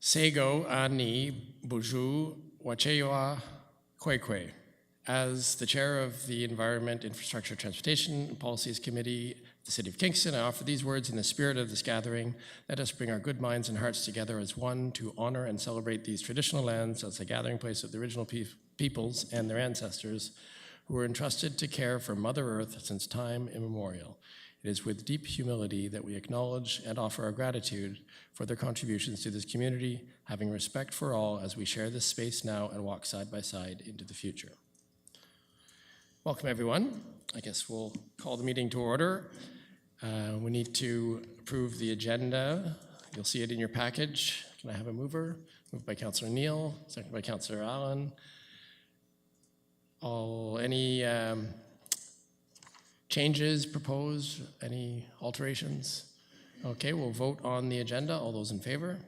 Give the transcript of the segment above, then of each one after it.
Sego Ani Buju Wachewa Kwekwe. As the chair of the Environment, Infrastructure, Transportation and Policies Committee, the City of Kingston, I offer these words in the spirit of this gathering. Let us bring our good minds and hearts together as one to honor and celebrate these traditional lands as a gathering place of the original peoples and their ancestors who were entrusted to care for Mother Earth since time immemorial. It is with deep humility that we acknowledge and offer our gratitude for their contributions to this community, having respect for all as we share this space now and walk side by side into the future. Welcome, everyone. I guess we'll call the meeting to order. We need to approve the agenda. You'll see it in your package. Can I have a mover? Moved by Councillor Neal, seconded by Councillor Allen. Any changes proposed? Any alterations? Okay, we'll vote on the agenda. All those in favor?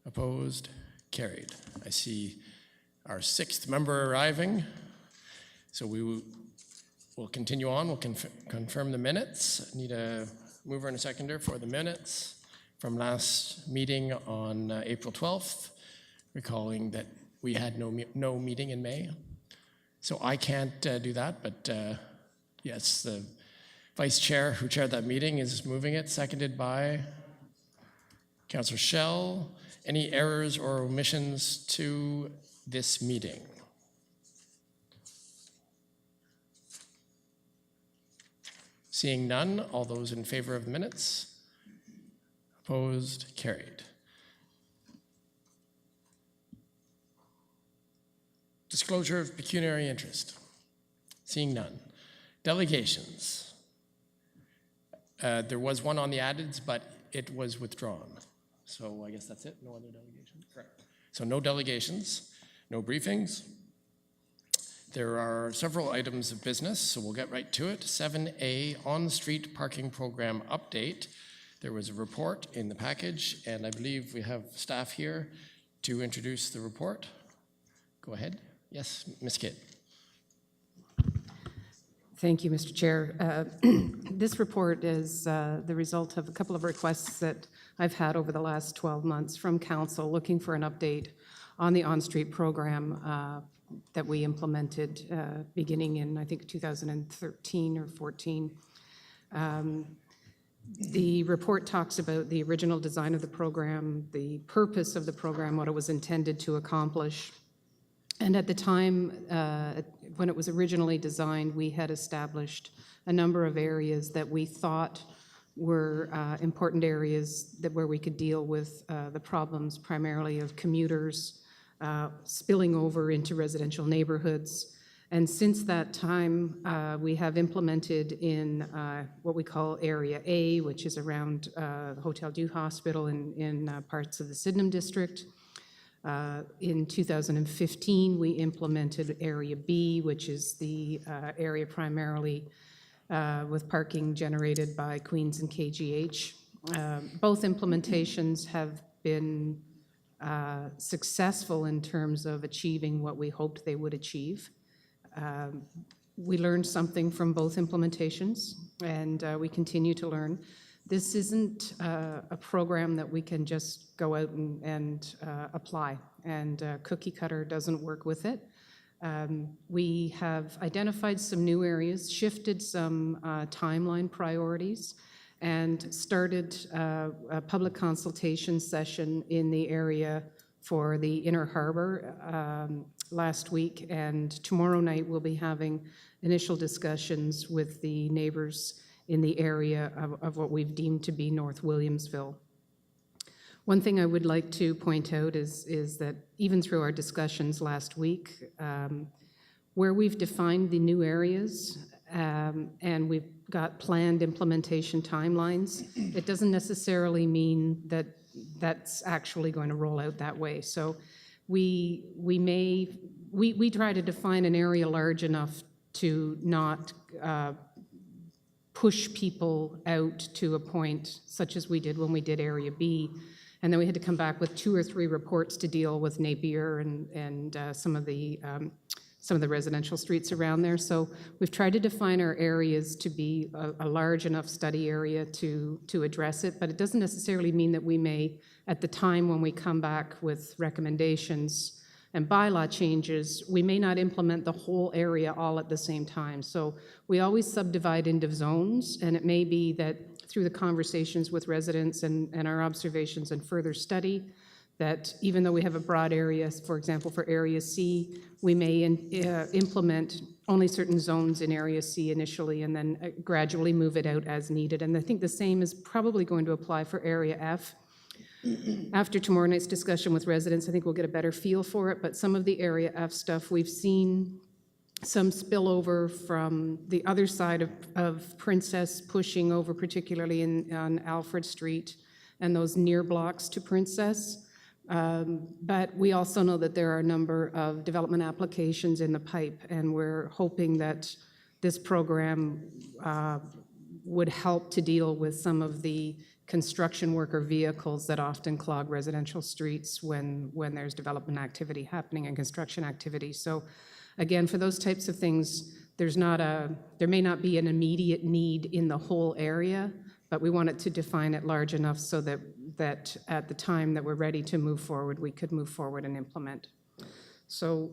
Opposed? Carried. I see our sixth member arriving. So we will continue on. We'll confirm the minutes. I need a mover and a seconder for the minutes from last meeting on April 12th, recalling that we had no meeting in May. So I can't do that, but yes, the vice chair who chaired that meeting is moving it, seconded by Councillor Schell. Any errors or omissions to this meeting? Seeing none, all those in favor of the minutes? Opposed? Carried. Disclosure of pecuniary interest. Seeing none. Delegations. There was one on the addeds, but it was withdrawn. So I guess that's it. No other delegations? Correct. So no delegations, no briefings. There are several items of business, so we'll get right to it. 7A, on-street parking program update. There was a report in the package, and I believe we have staff here to introduce the report. Go ahead. Yes, Ms. Kidd. Thank you, Mr. Chair. This report is the result of a couple of requests that I've had over the last 12 months from Council looking for an update on the on-street program that we implemented beginning in, I think, 2013 or 14. The report talks about the original design of the program, the purpose of the program, what it was intended to accomplish. And at the time, when it was originally designed, we had established a number of areas that we thought were important areas where we could deal with the problems primarily of commuters spilling over into residential neighborhoods. And since that time, we have implemented in what we call Area A, which is around the Hotel Dieu Hospital in parts of the Sydenham District. In 2015, we implemented Area B, which is the area primarily with parking generated by Queens and KGH. Both implementations have been successful in terms of achieving what we hoped they would achieve. We learned something from both implementations, and we continue to learn. This isn't a program that we can just go out and apply, and cookie cutter doesn't work with it. We have identified some new areas, shifted some timeline priorities, and started a public consultation session in the area for the Inner Harbor last week, and tomorrow night we'll be having initial discussions with the neighbors in the area of what we've deemed to be North Williamsville. One thing I would like to point out is that even through our discussions last week, where we've defined the new areas and we've got planned implementation timelines, it doesn't necessarily mean that that's actually going to roll out that way. So we try to define an area large enough to not push people out to a point such as we did when we did Area B. And then we had to come back with 2 or 3 reports to deal with Napier and some of the some of the residential streets around there. So we've tried to define our areas to be a large enough study area to address it, but it doesn't necessarily mean that we may, at the time when we come back with recommendations and bylaw changes, we may not implement the whole area all at the same time. So we always subdivide into zones, and it may be that through the conversations with residents and our observations and further study, that even though we have a broad area, for example, for Area C, we may implement only certain zones in Area C initially and then gradually move it out as needed. And I think the same is probably going to apply for Area F. After tomorrow night's discussion with residents, I think we'll get a better feel for it, but some of the Area F stuff, we've seen some spillover from the other side of Princess pushing over, particularly on Alfred Street and those near blocks to Princess. But we also know that there are a number of development applications in the pipe, and we're hoping that this program would help to deal with some of the construction worker vehicles that often clog residential streets when there's development activity happening and construction activity. So again, for those types of things, there may not be an immediate need in the whole area, but we wanted to define it large enough so that at the time that we're ready to move forward, we could move forward and implement. So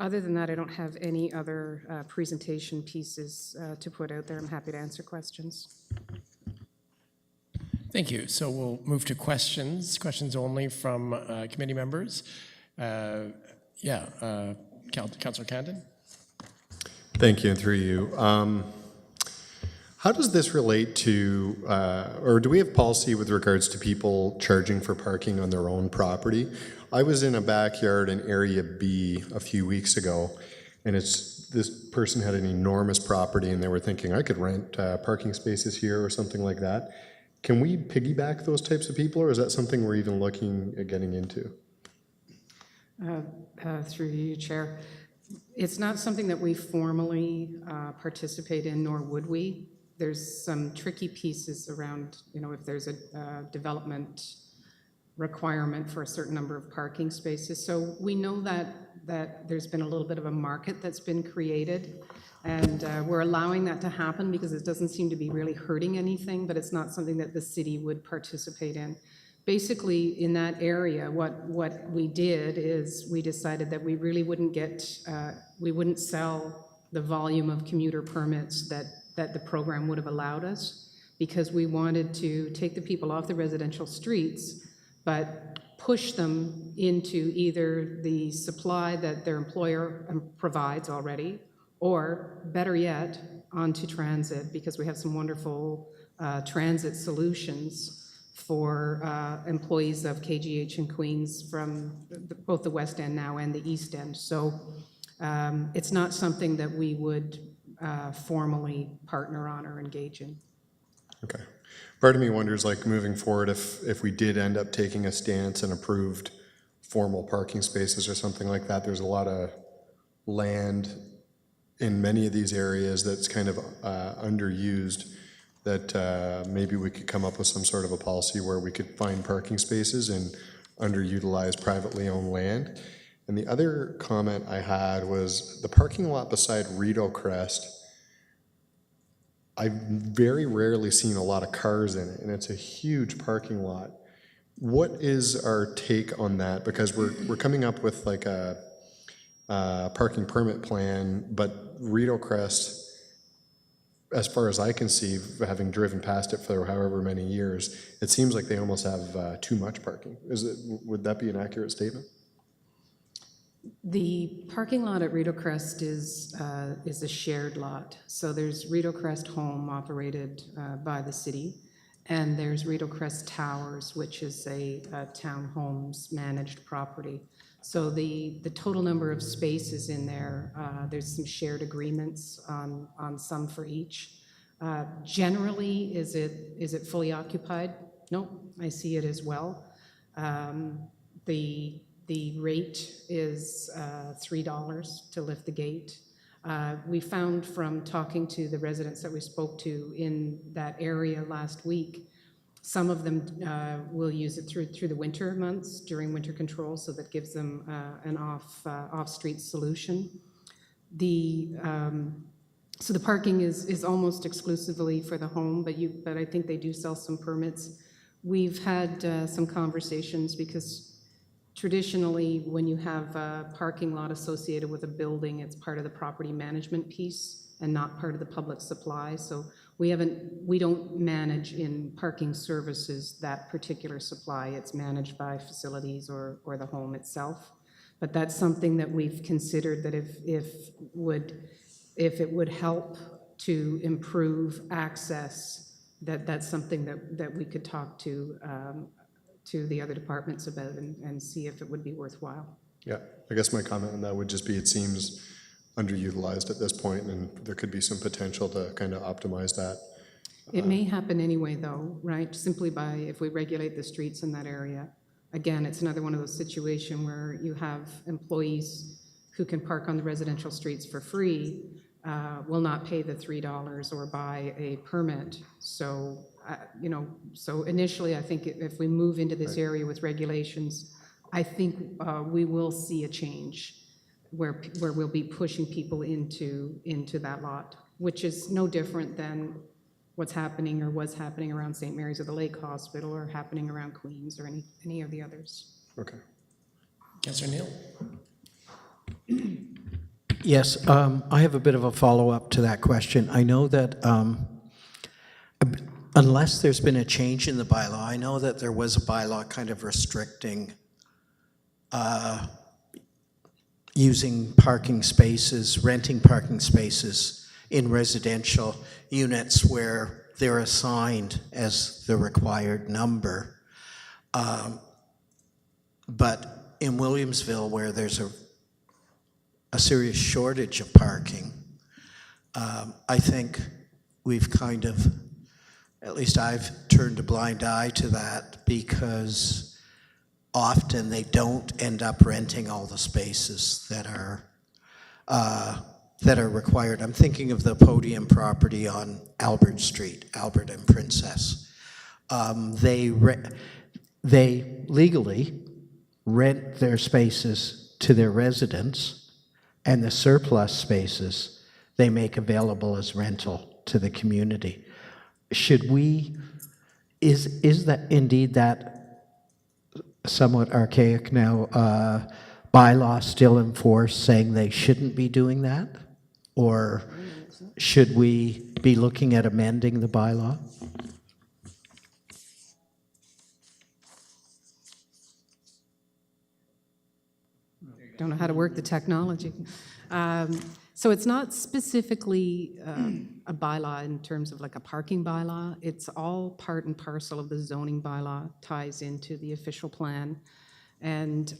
other than that, I don't have any other presentation pieces to put out there. I'm happy to answer questions. Thank you. So we'll move to questions only from committee members. Councillor Candon. Thank you, and through you. How does this relate to, or do we have policy with regards to people charging for parking on their own property? I was in a backyard in Area B a few weeks ago, and this person had an enormous property, and they were thinking, I could rent parking spaces here or something like that. Can we piggyback those types of people, or is that something we're even looking at getting into? Through you, Chair. It's not something that we formally participate in, nor would we. There's some tricky pieces around, if there's a development requirement for a certain number of parking spaces. So we know that there's been a little bit of a market that's been created, and we're allowing that to happen because it doesn't seem to be really hurting anything, but it's not something that the city would participate in. Basically, in that area, what we did is we decided that we really wouldn't we wouldn't sell the volume of commuter permits that the program would have allowed us, because we wanted to take the people off the residential streets, but push them into either the supply that their employer provides already, or better yet, onto transit, because we have some wonderful transit solutions for employees of KGH and Queens from both the West End now and the East End. So it's not something that we would formally partner on or engage in. Okay. Part of me wonders, like, moving forward, if we did end up taking a stance and approved formal parking spaces or something like that, there's a lot of land in many of these areas that's kind of underused, that maybe we could come up with some sort of a policy where we could find parking spaces in underutilized privately owned land. And the other comment I had was the parking lot beside Rideau Crest. I've very rarely seen a lot of cars in it, and it's a huge parking lot. What is our take on that? Because we're coming up with like a parking permit plan, but Rideau Crest, as far as I can see, having driven past it for however many years, it seems like they almost have too much parking. Would that be an accurate statement? The parking lot at Rideau Crest is a shared lot. So there's Rideau Crest Home operated by the city, and there's Rideau Crest Towers, which is a townhomes managed property. So the total number of spaces in there, there's some shared agreements on some for each. Generally, is it fully occupied? Nope, I see it as well. The rate is $3 to lift the gate. We found from talking to the residents that we spoke to in that area last week, some of them will use it through the winter months during winter control, so that gives them an off-street solution. So the parking is almost exclusively for the home, but I think they do sell some permits. We've had some conversations because traditionally, when you have a parking lot associated with a building, it's part of the property management piece and not part of the public supply. So we don't manage in parking services that particular supply. It's managed by facilities or the home itself. But that's something that we've considered, that if it would help to improve access, that's something that we could talk to the other departments about and see if it would be worthwhile. Yeah, I guess my comment on that would just be, it seems underutilized at this point, and there could be some potential to kind of optimize that. It may happen anyway, though, right? Simply by, if we regulate the streets in that area. Again, it's another one of those situations where you have employees who can park on the residential streets for free, will not pay the $3 or buy a permit. So, so initially, I think if we move into this area with regulations, I think we will see a change where we'll be pushing people into that lot, which is no different than what's happening or was happening around St. Mary's of the Lake Hospital or happening around Queens or any of the others. Okay. Councillor Neal? Yes, I have a bit of a follow-up to that question. I know that unless there's been a change in the bylaw, I know that there was a bylaw kind of restricting using parking spaces, renting parking spaces in residential units where they're assigned as the required number. But in Williamsville, where there's a serious shortage of parking, I think we've kind of, at least I've turned a blind eye to that, because often they don't end up renting all the spaces that are required. I'm thinking of the Podium property on Albert Street, Albert and Princess. They legally rent their spaces to their residents, and the surplus spaces they make available as rental to the community. Should we, is that indeed that somewhat archaic now bylaw still in force saying they shouldn't be doing that? Or should we be looking at amending the bylaw? Don't know how to work the technology. So it's not specifically a bylaw in terms of like a parking bylaw. It's all part and parcel of the zoning bylaw, ties into the official plan. And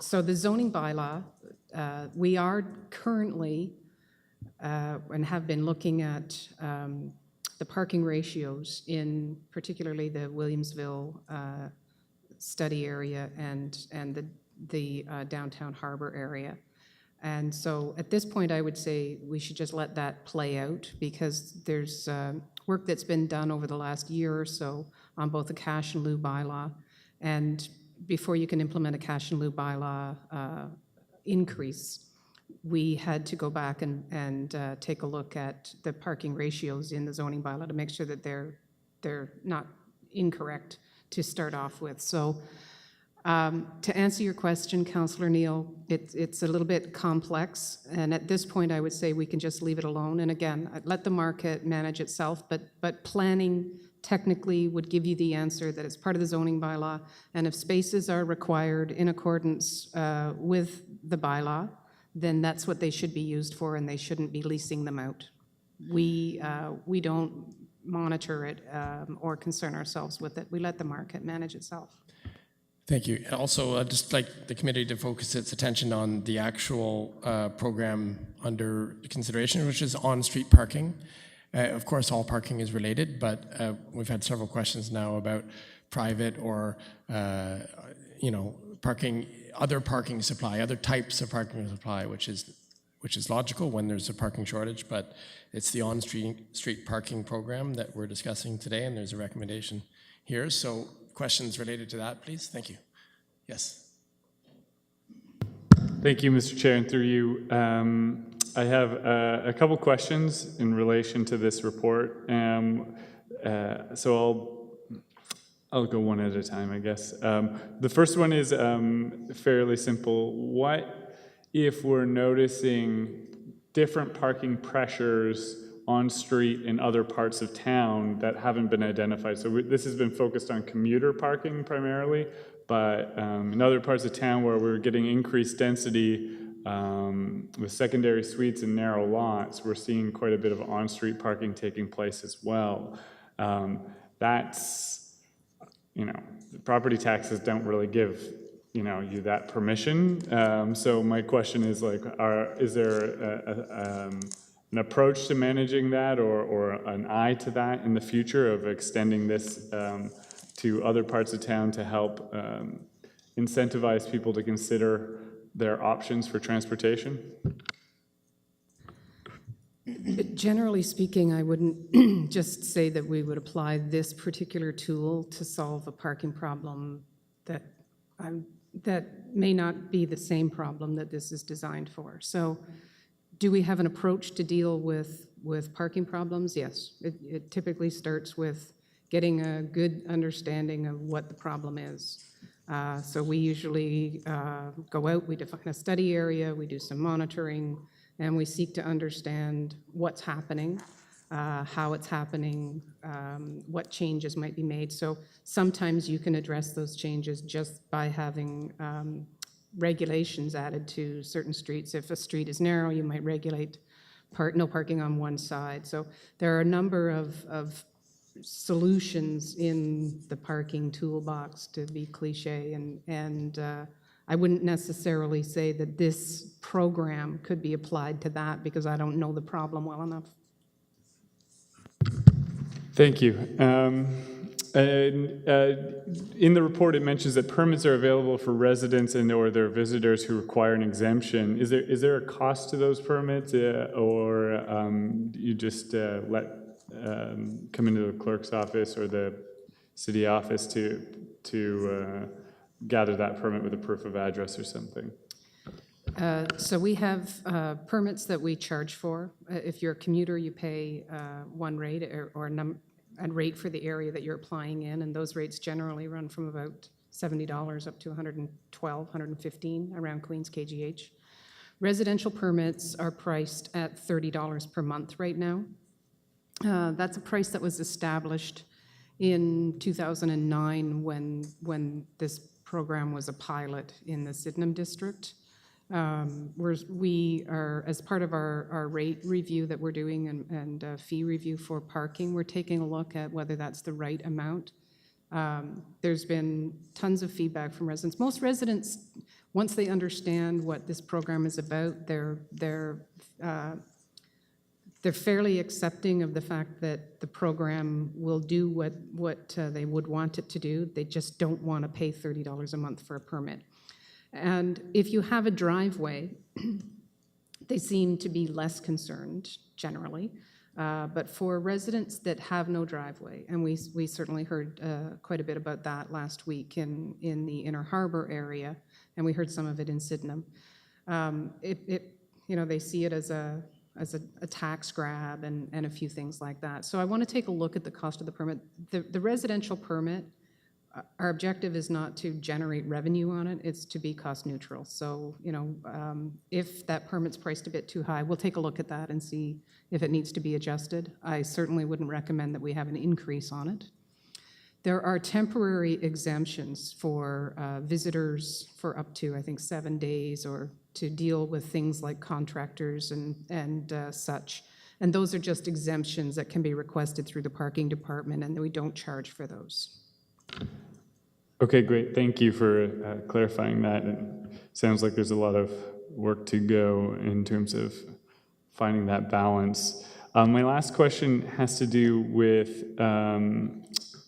so the zoning bylaw, we are currently and have been looking at the parking ratios in particularly the Williamsville study area and the downtown harbor area. And so at this point, I would say we should just let that play out, because there's work that's been done over the last year or so on both the cash and lieu bylaw. And before you can implement a cash and lieu bylaw increase, we had to go back and take a look at the parking ratios in the zoning bylaw to make sure that they're not incorrect to start off with. So to answer your question, Councillor Neal, it's a little bit complex, and at this point I would say we can just leave it alone. And again, let the market manage itself, but planning technically would give you the answer that it's part of the zoning bylaw, and if spaces are required in accordance with the bylaw, then that's what they should be used for, and they shouldn't be leasing them out. We don't monitor it or concern ourselves with it. We let the market manage itself. Thank you. And also, I'd just like the committee to focus its attention on the actual program under consideration, which is on-street parking. Of course, all parking is related, but we've had several questions now about private or, parking, other parking supply, other types of parking supply, which is logical when there's a parking shortage, but it's the on-street parking program that we're discussing today, and there's a recommendation here. So questions related to that, please? Thank you. Yes. Thank you, Mr. Chair, and through you, I have a couple questions in relation to this report. So I'll go one at a time, I guess. The first one is fairly simple. What if we're noticing different parking pressures on street in other parts of town that haven't been identified? So this has been focused on commuter parking primarily, but in other parts of town where we're getting increased density with secondary suites and narrow lots, we're seeing quite a bit of on-street parking taking place as well. That's, the property taxes don't really give, you that permission. So my question is is there an approach to managing that or an eye to that in the future of extending this to other parts of town to help incentivize people to consider their options for transportation? Generally speaking, I wouldn't just say that we would apply this particular tool to solve a parking problem that may not be the same problem that this is designed for. So do we have an approach to deal with parking problems? Yes. It typically starts with getting a good understanding of what the problem is. So we usually go out, we define a study area, we do some monitoring, and we seek to understand what's happening, how it's happening, what changes might be made. So sometimes you can address those changes just by having regulations added to certain streets. If a street is narrow, you might regulate no parking on one side. So there are a number of solutions in the parking toolbox, to be cliche, and I wouldn't necessarily say that this program could be applied to that because I don't know the problem well enough. Thank you. In the report, it mentions that permits are available for residents or their visitors who require an exemption. Is there a cost to those permits, or you just let come into the clerk's office or the city office to gather that permit with a proof of address or something? So we have permits that we charge for. If you're a commuter, you pay one rate or a rate for the area that you're applying in, and those rates generally run from about $70 up to $112, $115 around Queens KGH. Residential permits are priced at $30 per month right now. That's a price that was established in 2009 when this program was a pilot in the Sydenham district. We are, as part of our rate review that we're doing and fee review for parking, we're taking a look at whether that's the right amount. There's been tons of feedback from residents. Most residents, once they understand what this program is about, they're fairly accepting of the fact that the program will do what they would want it to do. They just don't want to pay $30 a month for a permit. And if you have a driveway, they seem to be less concerned generally. But for residents that have no driveway, and we certainly heard quite a bit about that last week in the Inner Harbor area, and we heard some of it in Sydenham. They see it as a tax grab and a few things like that. So I want to take a look at the cost of the permit. The residential permit, our objective is not to generate revenue on it, it's to be cost neutral. So, if that permit's priced a bit too high, we'll take a look at that and see if it needs to be adjusted. I certainly wouldn't recommend that we have an increase on it. There are temporary exemptions for visitors for up to, I think, 7 days, or to deal with things like contractors and such. And those are just exemptions that can be requested through the parking department, and we don't charge for those. Okay, great. Thank you for clarifying that. It sounds like there's a lot of work to go in terms of finding that balance. My last question has to do with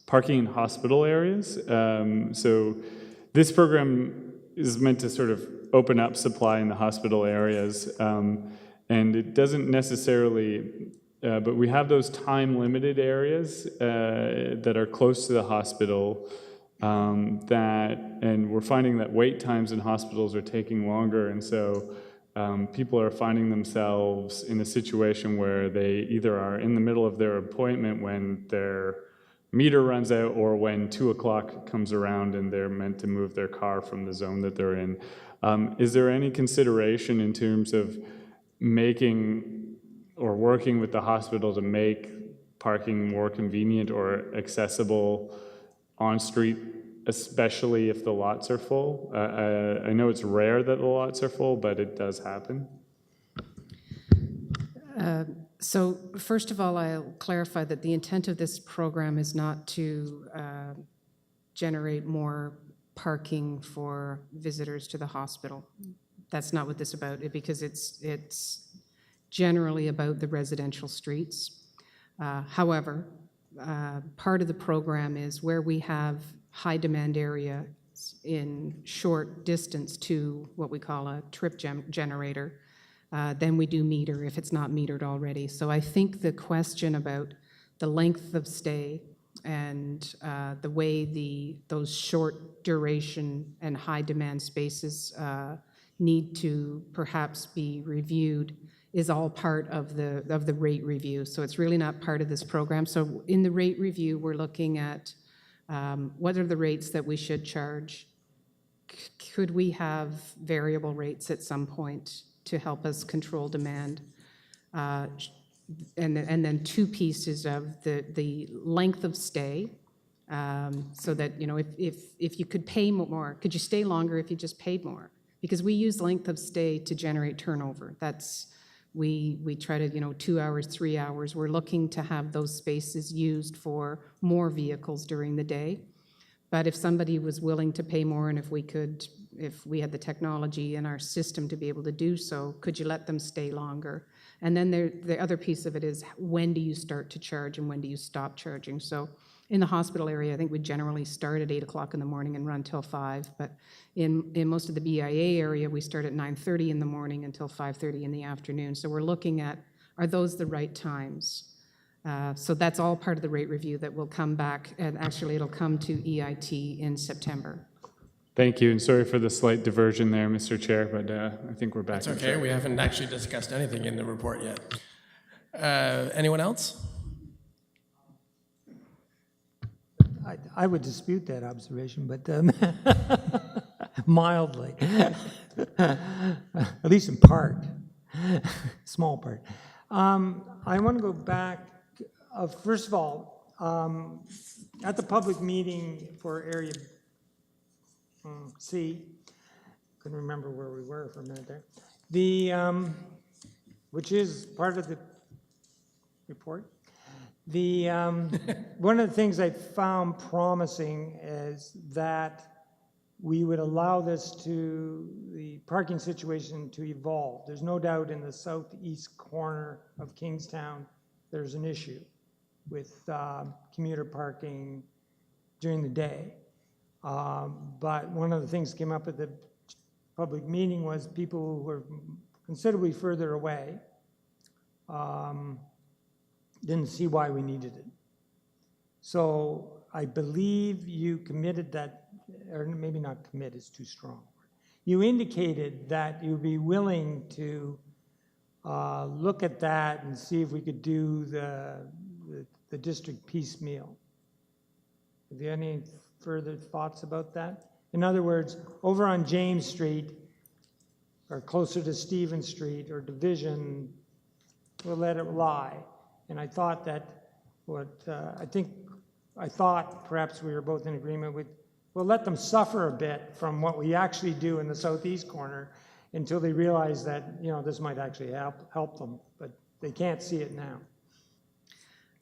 parking in hospital areas. So this program is meant to sort of open up supply in the hospital areas, and it doesn't necessarily, but we have those time-limited areas that are close to the hospital, and we're finding that wait times in hospitals are taking longer, and so people are finding themselves in a situation where they either are in the middle of their appointment when their meter runs out, or when 2 o'clock comes around and they're meant to move their car from the zone that they're in. Is there any consideration in terms of making or working with the hospital to make parking more convenient or accessible on street, especially if the lots are full? I know it's rare that the lots are full, but it does happen. So first of all, I'll clarify that the intent of this program is not to generate more parking for visitors to the hospital. That's not what this is about, because it's generally about the residential streets. However, part of the program is where we have high demand area in short distance to what we call a trip generator, then we do meter if it's not metered already. So I think the question about the length of stay and the way those short duration and high demand spaces need to perhaps be reviewed is all part of the rate review. So it's really not part of this program. So in the rate review, we're looking at what are the rates that we should charge? Could we have variable rates at some point to help us control demand? And then two pieces of the length of stay, so that, you know, if you could pay more, could you stay longer if you just paid more? Because we use length of stay to generate turnover. That's, we try to, you know, 2 hours, 3 hours. We're looking to have those spaces used for more vehicles during the day. But if somebody was willing to pay more, and if we had the technology in our system to be able to do so, could you let them stay longer? And then the other piece of it is, when do you start to charge and when do you stop charging? So in the hospital area, I think we generally start at 8 o'clock in the morning and run till 5. But in most of the BIA area, we start at 9:30 in the morning until 5:30 in the afternoon. So we're looking at, are those the right times? So that's all part of the rate review that will come back, and actually it'll come to EIT in September. Thank you, and sorry for the slight diversion there, Mr. Chair, but I think we're back. It's okay, we haven't actually discussed anything in the report yet. Anyone else? I would dispute that observation, but mildly, at least in part, small part. I want to go back, first of all, at the public meeting for Area C, couldn't remember where we were for a minute there, which is part of the report. One of the things I found promising is that we would allow the parking situation to evolve. There's no doubt in the southeast corner of Kingstown, there's an issue with commuter parking during the day. But one of the things that came up at the public meeting was people who were considerably further away didn't see why we needed it. So I believe you committed that, or maybe not commit is too strong. You indicated that you'd be willing to look at that and see if we could do the district piecemeal. Have you any further thoughts about that? In other words, over on James Street, or closer to Stevens Street, or Division, we'll let it lie. And I thought that I thought perhaps we were both in agreement with, we'll let them suffer a bit from what we actually do in the southeast corner until they realize that, you know, this might actually help them, but they can't see it now.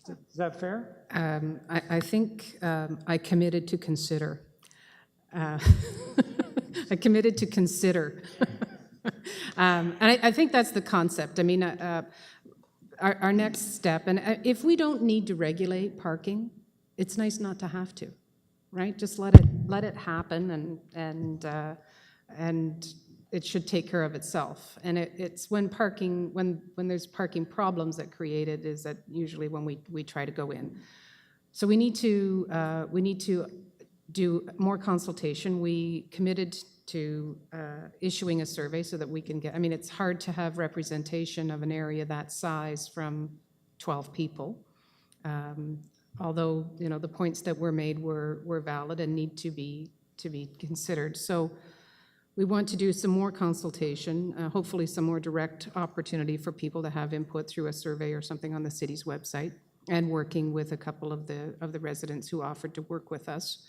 Is that fair? I think I committed to consider. I committed to consider. And I think that's the concept. I mean, our next step, and if we don't need to regulate parking, it's nice not to have to, right? Just let it happen, and it should take care of itself. And it's when there's parking problems that create it, is that usually when we try to go in. So we need to do more consultation. We committed to issuing a survey so that we can get, I mean, it's hard to have representation of an area that size from 12 people. Although, you know, the points that were made were valid and need to be considered. So we want to do some more consultation, hopefully some more direct opportunity for people to have input through a survey or something on the city's website, and working with a couple of the residents who offered to work with us.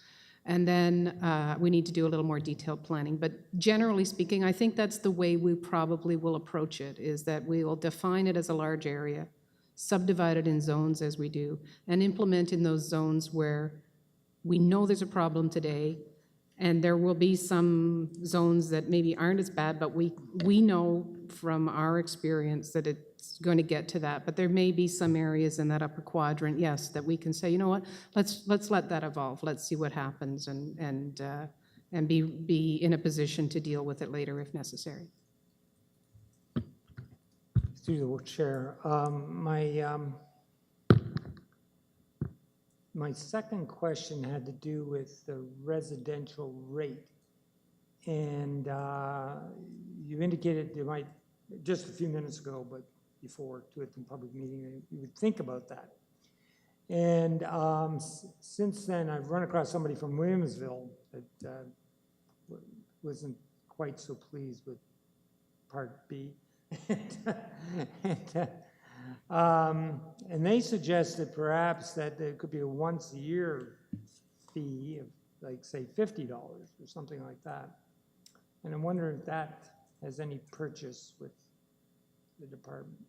And then we need to do a little more detailed planning. But generally speaking, I think that's the way we probably will approach it, is that we will define it as a large area, subdivide it in zones as we do, and implement in those zones where we know there's a problem today, and there will be some zones that maybe aren't as bad, but we know from our experience that it's going to get to that. But there may be some areas in that upper quadrant, yes, that we can say, you know what, let's let that evolve. Let's see what happens, and be in a position to deal with it later if necessary. Through the chair, my second question had to do with the residential rate. And you indicated you might, just a few minutes ago, but before to it in public meeting, you would think about that. And since then, I've run across somebody from Williamsville that wasn't quite so pleased with Part B. And they suggested perhaps that there could be a once-a-year fee of, like, say, $50 or something like that. And I'm wondering if that has any purchase with the department.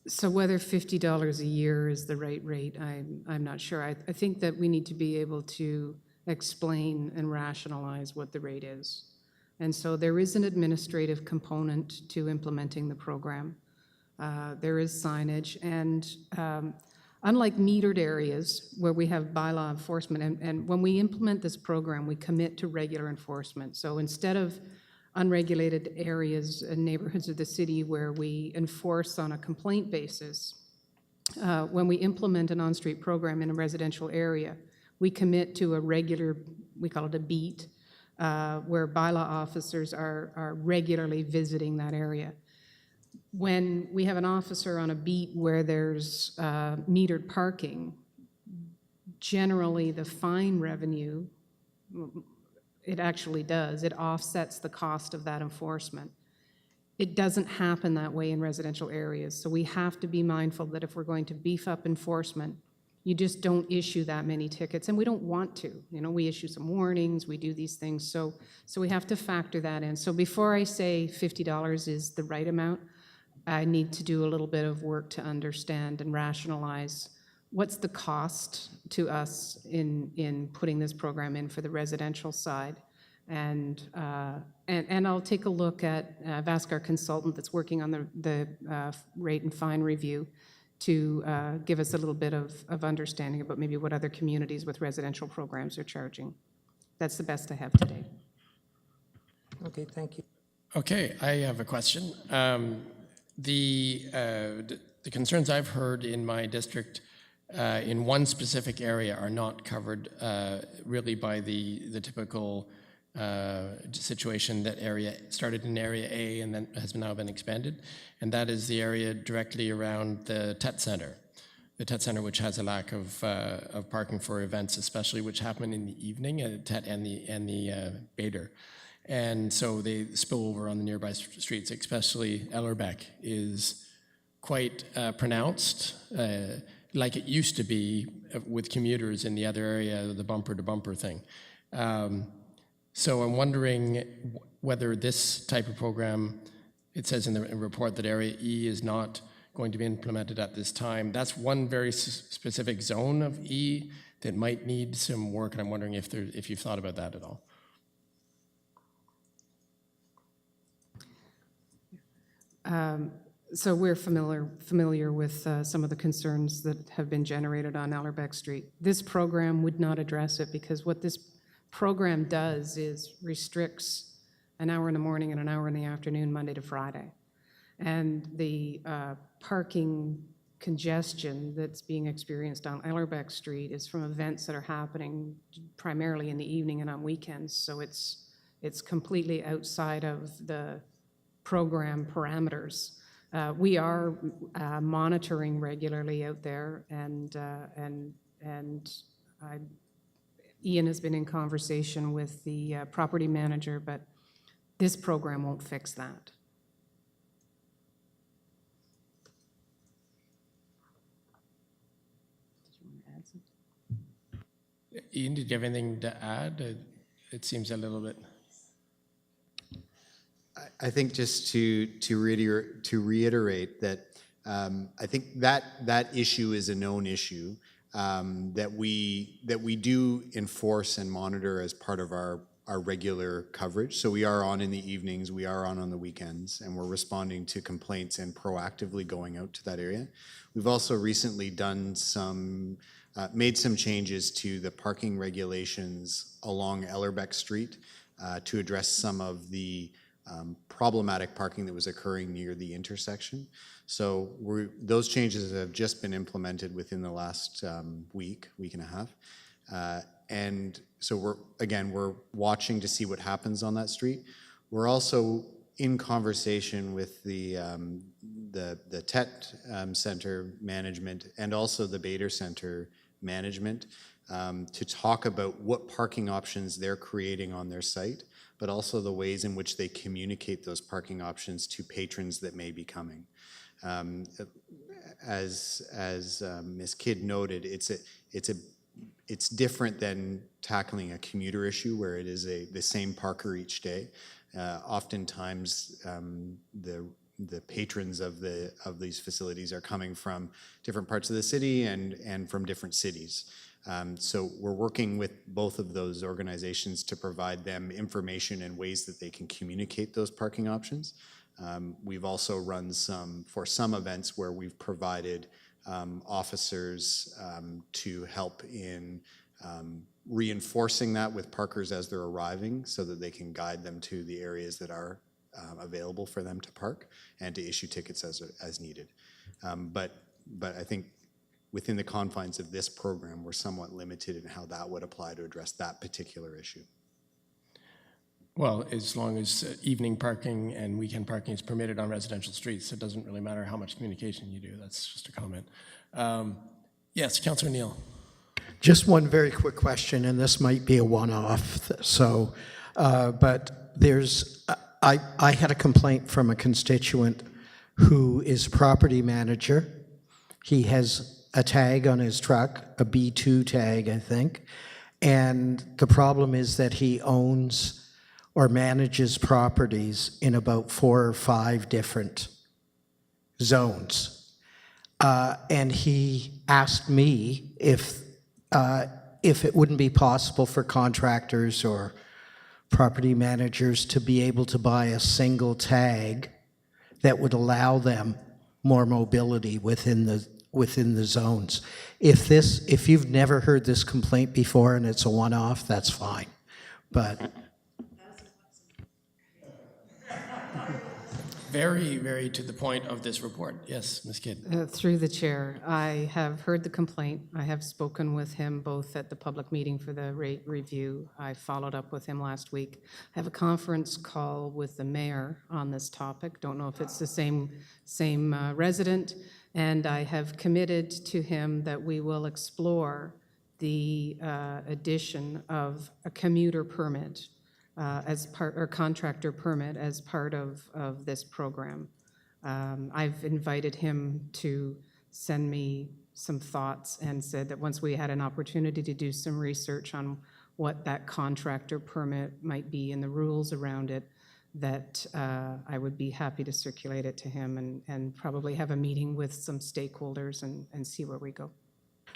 So whether $50 a year is the right rate, I'm not sure. I think that we need to be able to explain and rationalize what the rate is. And so there is an administrative component to implementing the program. There is signage, and unlike metered areas where we have bylaw enforcement, and when we implement this program, we commit to regular enforcement. So instead of unregulated areas and neighborhoods of the city where we enforce on a complaint basis, when we implement an on-street program in a residential area, we commit to a regular, we call it a beat, where bylaw officers are regularly visiting that area. When we have an officer on a beat where there's metered parking, generally the fine revenue, it actually does, it offsets the cost of that enforcement. It doesn't happen that way in residential areas, so we have to be mindful that if we're going to beef up enforcement, you just don't issue that many tickets, and we don't want to. You know, we issue some warnings, we do these things, so we have to factor that in. So before I say $50 is the right amount, I need to do a little bit of work to understand and rationalize what's the cost to us in putting this program in for the residential side. And I'll take a look at, I've asked our consultant that's working on the rate and fine review to give us a little bit of understanding about maybe what other communities with residential programs are charging. That's the best I have today. Okay, thank you. Okay, I have a question. The concerns I've heard in my district in one specific area are not covered really by the typical situation that area started in Area A and then has now been expanded, and that is the area directly around the TET Center. The TET Center, which has a lack of parking for events, especially which happen in the evening at TET and the Bader. And so they spill over on the nearby streets, especially Ellerbeck is quite pronounced, like it used to be with commuters in the other area, the bumper-to-bumper thing. So I'm wondering whether this type of program, it says in the report that Area E is not going to be implemented at this time. That's one very specific zone of E that might need some work, and I'm wondering if you've thought about that at all. So we're familiar with some of the concerns that have been generated on Ellerbeck Street. This program would not address it because what this program does is restricts an hour in the morning and an hour in the afternoon, Monday to Friday. And the parking congestion that's being experienced on Ellerbeck Street is from events that are happening primarily in the evening and on weekends. So it's completely outside of the program parameters. We are monitoring regularly out there, and Ian has been in conversation with the property manager, but this program won't fix that. Did you want to add something? Ian, did you have anything to add? It seems a little bit. I think just to reiterate that I think that issue is a known issue that we do enforce and monitor as part of our regular coverage. So we are on in the evenings, we are on the weekends, and we're responding to complaints and proactively going out to that area. We've also recently done made some changes to the parking regulations along Ellerbeck Street to address some of the problematic parking that was occurring near the intersection. So those changes have just been implemented within the last week and a half. And so we're watching to see what happens on that street. We're also in conversation with the TET Center management and also the Bader Center management to talk about what parking options they're creating on their site, but also the ways in which they communicate those parking options to patrons that may be coming. As Ms. Kidd noted, it's different than tackling a commuter issue where it is the same parker each day. Oftentimes, the patrons of these facilities are coming from different parts of the city and from different cities. So we're working with both of those organizations to provide them information and ways that they can communicate those parking options. We've also run for some events where we've provided officers to help in reinforcing that with parkers as they're arriving so that they can guide them to the areas that are available for them to park and to issue tickets as needed. But I think within the confines of this program, we're somewhat limited in how that would apply to address that particular issue. Well, as long as evening parking and weekend parking is permitted on residential streets, it doesn't really matter how much communication you do. That's just a comment. Yes, Councillor Neal. Just one very quick question, and this might be a one-off. So, but I had a complaint from a constituent who is a property manager. He has a tag on his truck, a B2 tag, I think. And the problem is that he owns or manages properties in about 4 or 5 different zones. And he asked me if it wouldn't be possible for contractors or property managers to be able to buy a single tag that would allow them more mobility within the zones. If you've never heard this complaint before and it's a one-off, that's fine. But Very, very to the point of this report. Yes, Ms. Kidd. Through the chair, I have heard the complaint. I have spoken with him both at the public meeting for the rate review. I followed up with him last week. I have a conference call with the mayor on this topic. Don't know if it's the same resident. And I have committed to him that we will explore the addition of a commuter permit as part, or contractor permit as part of this program. I've invited him to send me some thoughts and said that once we had an opportunity to do some research on what that contractor permit might be and the rules around it, that I would be happy to circulate it to him and probably have a meeting with some stakeholders and see where we go.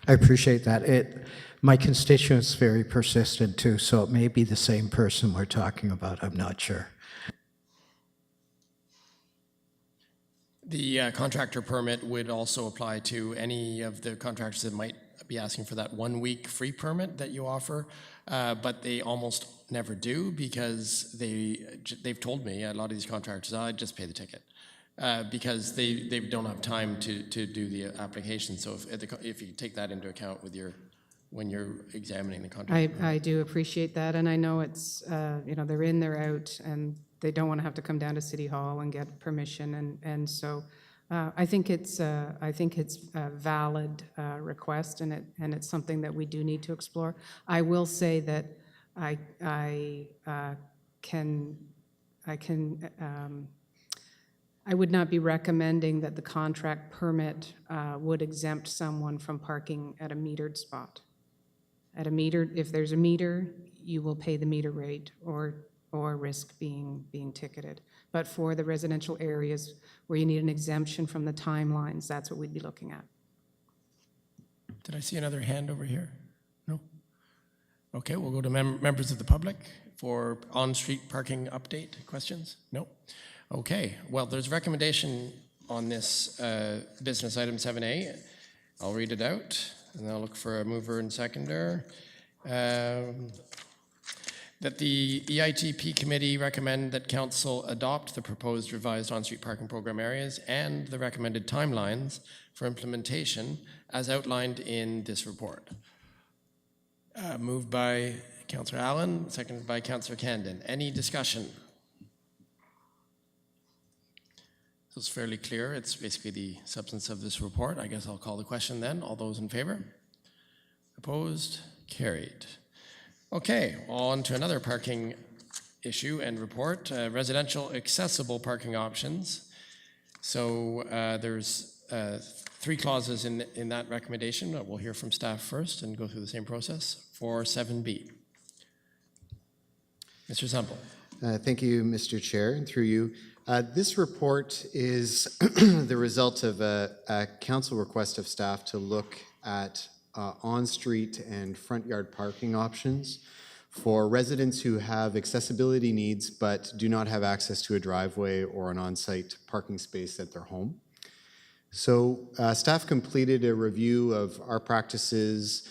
I appreciate that. My constituent's very persistent too, so it may be the same person we're talking about. I'm not sure. The contractor permit would also apply to any of the contractors that might be asking for that 1-week free permit that you offer, but they almost never do because they've told me, a lot of these contractors, I just pay the ticket. because they don't have time to do the application. So if you take that into account with when you're examining the contract. I do appreciate that, and I know it's, they're in, they're out, and they don't want to have to come down to City Hall and get permission, and so I think it's a valid request, and it's something that we do need to explore. I will say that I would not be recommending that the contract permit would exempt someone from parking at a metered spot. At a meter, if there's a meter, you will pay the meter rate or risk being ticketed. But for the residential areas where you need an exemption from the timelines, that's what we'd be looking at. Did I see another hand over here? No? Okay, we'll go to members of the public for on-street parking update questions. No? Okay, well, there's a recommendation on this business item 7A. I'll read it out, and I'll look for a mover and seconder. That the EITP committee recommend that council adopt the proposed revised on-street parking program areas and the recommended timelines for implementation as outlined in this report. Moved by Councillor Allen, seconded by Councillor Candon. Any discussion? So it's fairly clear. It's basically the substance of this report. I guess I'll call the question then. All those in favor? Opposed? Carried. Okay, on to another parking issue and report, residential accessible parking options. So there's 3 clauses in that recommendation. We'll hear from staff first and go through the same process for 7B. Mr. Zempel. Thank you, Mr. Chair, and through you. This report is the result of a council request of staff to look at on-street and front yard parking options for residents who have accessibility needs but do not have access to a driveway or an on-site parking space at their home. So staff completed a review of our practices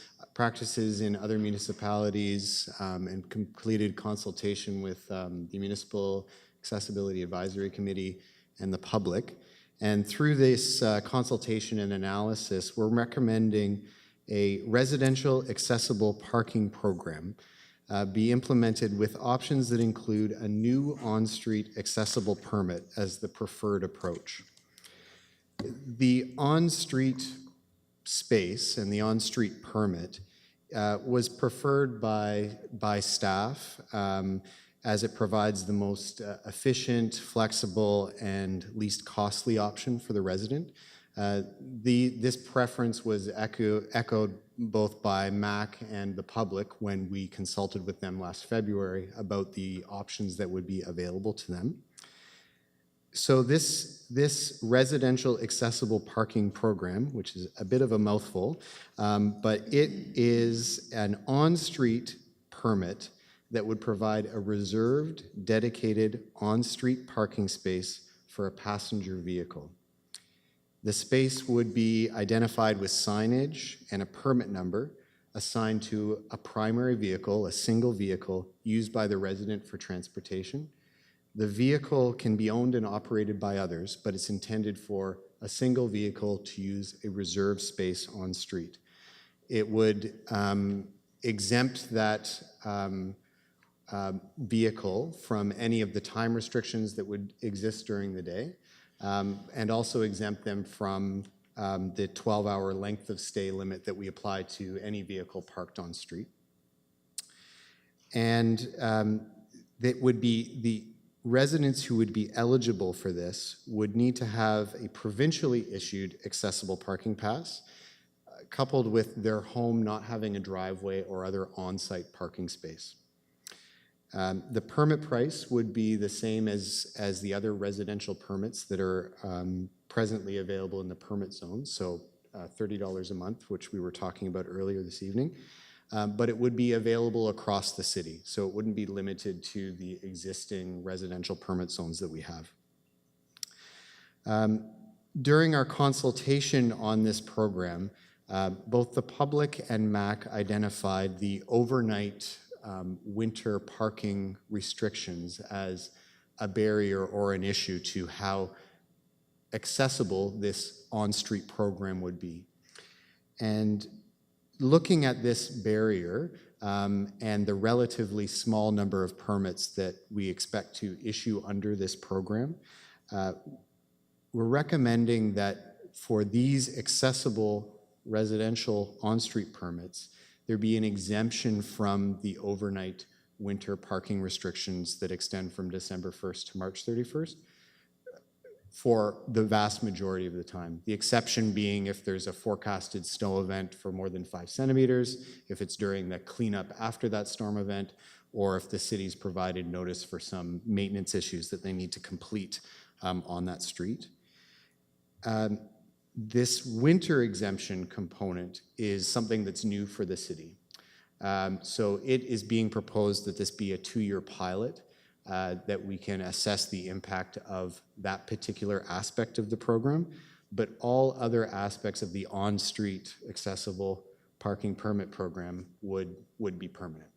in other municipalities, and completed consultation with the Municipal Accessibility Advisory Committee and the public. And through this consultation and analysis, we're recommending a residential accessible parking program be implemented with options that include a new on-street accessible permit as the preferred approach. The on-street space and the on-street permit was preferred by staff as it provides the most efficient, flexible, and least costly option for the resident. This preference was echoed both by MAC and the public when we consulted with them last February about the options that would be available to them. So this residential accessible parking program, which is a bit of a mouthful, but it is an on-street permit that would provide a reserved, dedicated on-street parking space for a passenger vehicle. The space would be identified with signage and a permit number assigned to a primary vehicle, a single vehicle, used by the resident for transportation. The vehicle can be owned and operated by others, but it's intended for a single vehicle to use a reserved space on street. It would exempt that vehicle from any of the time restrictions that would exist during the day, and also exempt them from the 12-hour length of stay limit that we apply to any vehicle parked on street. And that would be the residents who would be eligible for this would need to have a provincially issued accessible parking pass, coupled with their home not having a driveway or other on-site parking space. The permit price would be the same as the other residential permits that are presently available in the permit zone, so $30 a month, which we were talking about earlier this evening. But it would be available across the city, so it wouldn't be limited to the existing residential permit zones that we have. During our consultation on this program, both the public and MAC identified the overnight winter parking restrictions as a barrier or an issue to how accessible this on-street program would be. And looking at this barrier and the relatively small number of permits that we expect to issue under this program, we're recommending that for these accessible residential on-street permits, there be an exemption from the overnight winter parking restrictions that extend from December 1st to March 31st for the vast majority of the time. The exception being if there's a forecasted snow event for more than 5 centimeters, if it's during the cleanup after that storm event, or if the city's provided notice for some maintenance issues that they need to complete on that street. This winter exemption component is something that's new for the city. So it is being proposed that this be a 2-year pilot, that we can assess the impact of that particular aspect of the program, but all other aspects of the on-street accessible parking permit program would be permanent.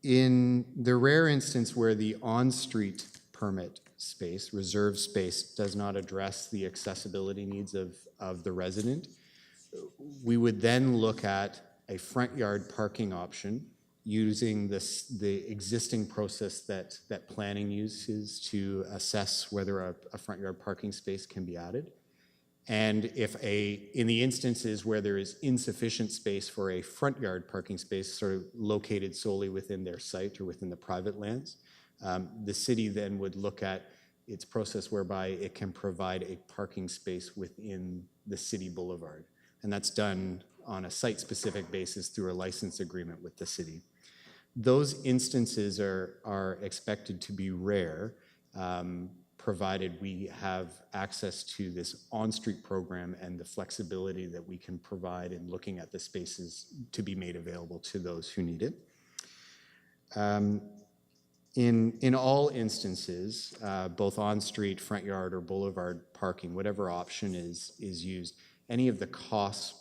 In the rare instance where the on-street permit space, reserved space, does not address the accessibility needs of the resident, we would then look at a front yard parking option using the existing process that planning uses to assess whether a front yard parking space can be added. And in the instances where there is insufficient space for a front yard parking space sort of located solely within their site or within the private lands, the city then would look at its process whereby it can provide a parking space within the city boulevard. And that's done on a site-specific basis through a license agreement with the city. Those instances are expected to be rare, provided we have access to this on-street program and the flexibility that we can provide in looking at the spaces to be made available to those who need it. In all instances, both on-street, front yard, or boulevard parking, whatever option is used, any of the costs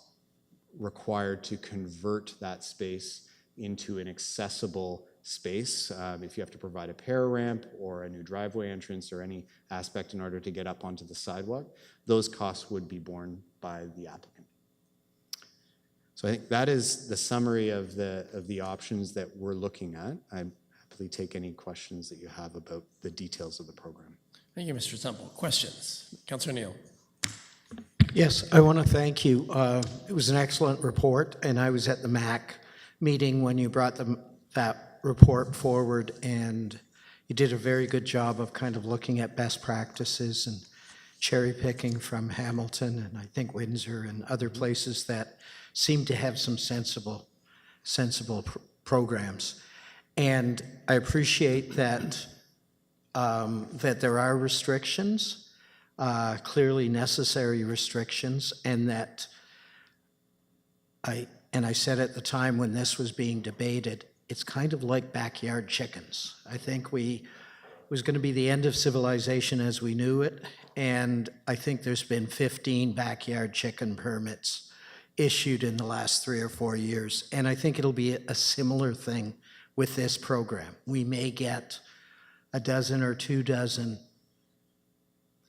required to convert that space into an accessible space, if you have to provide a para ramp or a new driveway entrance or any aspect in order to get up onto the sidewalk, those costs would be borne by the applicant. So I think that is the summary of the options that we're looking at. I happily take any questions that you have about the details of the program. Thank you, Mr. Semple. Questions? Councillor Neal. Yes, I want to thank you. It was an excellent report, and I was at the MAC meeting when you brought that report forward, and you did a very good job of kind of looking at best practices and cherry picking from Hamilton and I think Windsor and other places that seem to have some sensible programs. And I appreciate that that there are restrictions, clearly necessary restrictions, and that I said at the time when this was being debated, it's kind of like backyard chickens. I think it was going to be the end of civilization as we knew it, and I think there's been 15 backyard chicken permits issued in the last 3 or 4 years, and I think it'll be a similar thing with this program. We may get a dozen or 2 dozen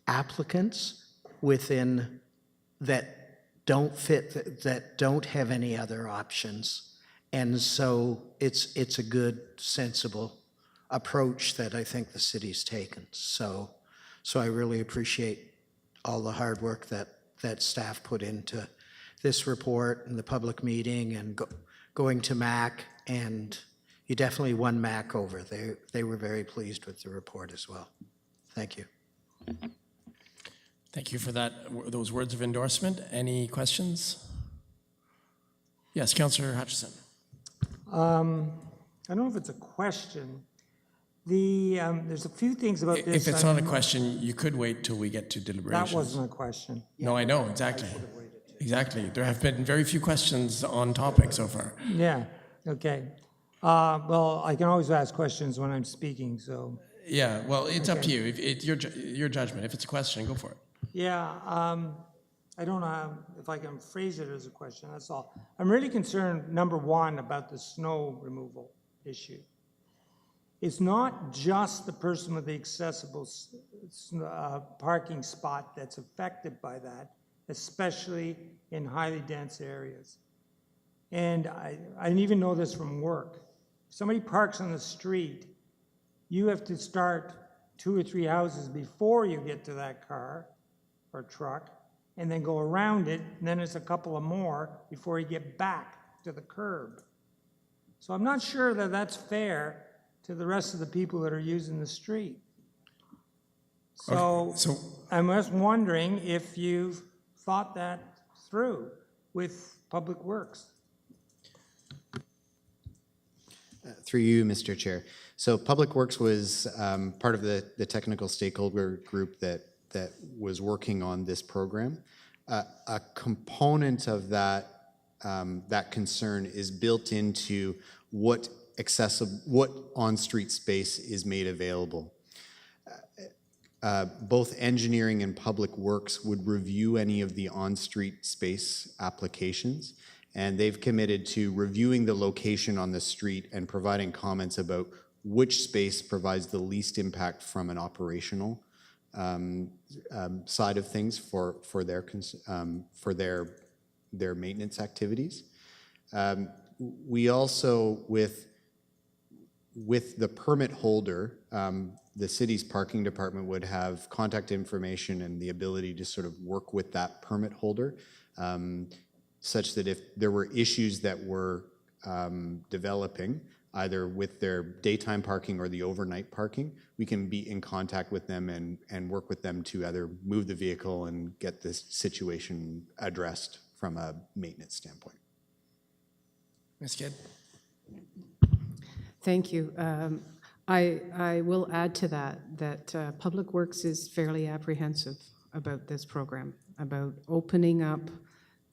applicants within that don't fit, that don't have any other options. And so it's a good, sensible approach that I think the city's taken. So I really appreciate all the hard work that staff put into this report and the public meeting and going to MAC, and you definitely won MAC over. They were very pleased with the report as well. Thank you. Thank you for those words of endorsement. Any questions? Yes, Councillor Hutchison. I don't know if it's a question. There's a few things about this. If it's not a question, you could wait till we get to deliberations. That wasn't a question. No, I know, exactly. Exactly. There have been very few questions on topic so far. Yeah, okay. Well, I can always ask questions when I'm speaking, so. Yeah, well, it's up to you. Your judgment. If it's a question, go for it. Yeah, I don't know if I can phrase it as a question, that's all. I'm really concerned, number one, about the snow removal issue. it's not just the person with the accessible parking spot that's affected by that, especially in highly dense areas. And I even know this from work. If somebody parks on the street, you have to start 2 or 3 houses before you get to that car or truck, and then go around it, and then it's a couple of more before you get back to the curb. So I'm not sure that that's fair to the rest of the people that are using the street. So So I'm just wondering if you've thought that through with Public Works. Through you, Mr. Chair. So Public Works was part of the technical stakeholder group that was working on this program. A component of that concern is built into what on-street space is made available. Both engineering and Public Works would review any of the on-street space applications, and they've committed to reviewing the location on the street and providing comments about which space provides the least impact from an operational side of things for their maintenance activities. We also, with the permit holder, the city's parking department would have contact information and the ability to sort of work with that permit holder, such that if there were issues that were developing, either with their daytime parking or the overnight parking, we can be in contact with them and work with them to either move the vehicle and get this situation addressed from a maintenance standpoint. Ms. Kidd? Thank you. I will add to that Public Works is fairly apprehensive about this program, about opening up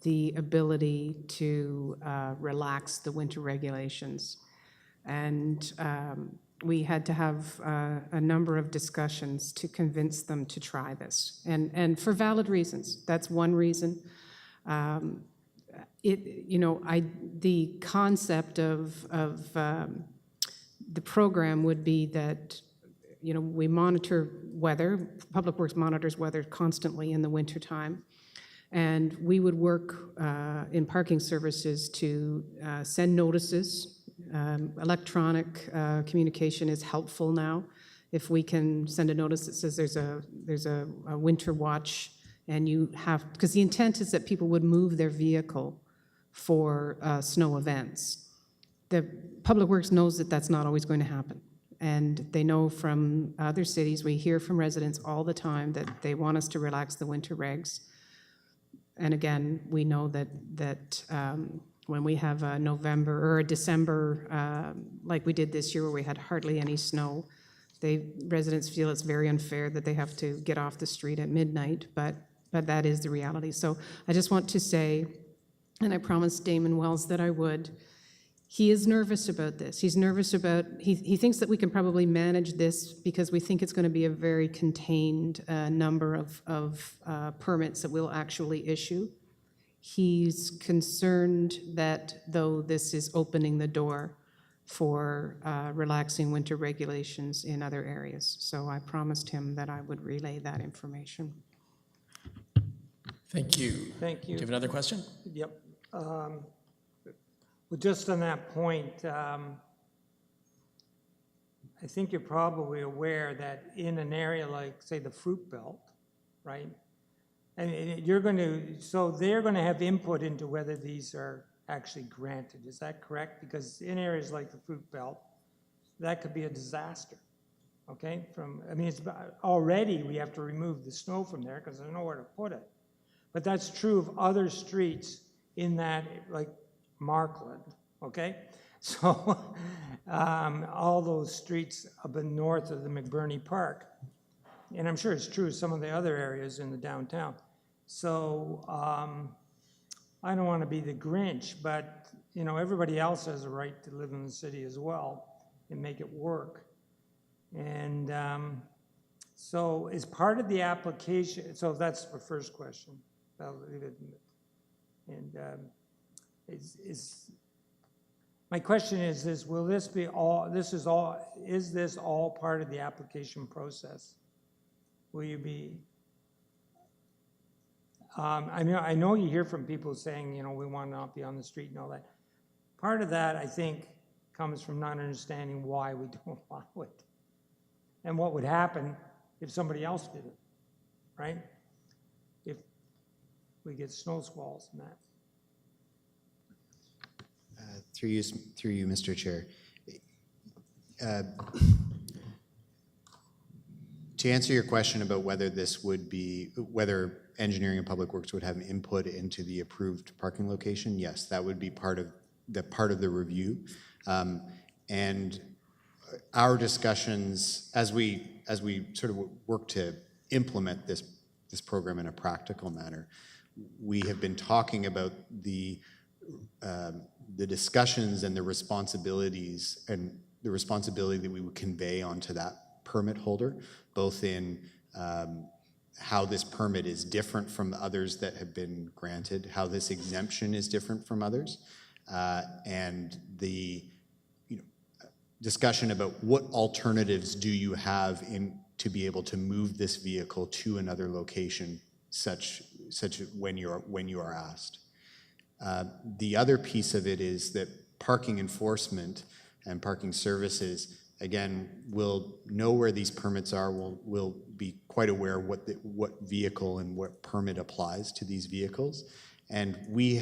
the ability to relax the winter regulations. And we had to have a number of discussions to convince them to try this, and for valid reasons. That's one reason. The concept of the program would be that, we monitor weather. Public Works monitors weather constantly in the wintertime. And we would work in parking services to send notices. Electronic communication is helpful now. If we can send a notice that says there's a winter watch, and you have, because the intent is that people would move their vehicle for snow events. The Public Works knows that that's not always going to happen. And they know from other cities, we hear from residents all the time that they want us to relax the winter regs. And again, we know that when we have a November or a December, like we did this year where we had hardly any snow, residents feel it's very unfair that they have to get off the street at midnight, but that is the reality. So I just want to say, and I promised Damon Wells that I would, he is nervous about this. He's nervous about, he thinks that we can probably manage this because we think it's going to be a very contained number of permits that we'll actually issue. He's concerned that, though, this is opening the door for relaxing winter regulations in other areas. So I promised him that I would relay that information. Thank you. Thank you. Do you have another question? Yep. Well, just on that point, I think you're probably aware that in an area like, say, the Fruit Belt, right? And you're going to, so they're going to have input into whether these are actually granted. Is that correct? Because in areas like the Fruit Belt, that could be a disaster. Okay? It's already we have to remove the snow from there because there's nowhere to put it. But that's true of other streets in that, like Markland, okay? So all those streets up in north of the McBurney Park, and I'm sure it's true of some of the other areas in the downtown. So I don't want to be the Grinch, but everybody else has a right to live in the city as well and make it work. And so as part of the application, so that's the first question. And My question is this, will this be all, is this all part of the application process? Will you be, I know you hear from people saying, you know, we want to not be on the street and all that. Part of that, I think, comes from not understanding why we don't allow it. And what would happen if somebody else did it, right? If we get snow squalls and that. Through you, Mr. Chair. To answer your question about whether this would be, whether engineering and public works would have an input into the approved parking location, yes, that would be part of the review. And our discussions, as we sort of work to implement this program in a practical manner, we have been talking about the discussions and the responsibilities and the responsibility that we would convey onto that permit holder, both in how this permit is different from others that have been granted, how this exemption is different from others, and the discussion about what alternatives do you have to be able to move this vehicle to another location, such when you are asked. The other piece of it is that parking enforcement and parking services, again, will know where these permits are, will be quite aware what vehicle and what permit applies to these vehicles. And we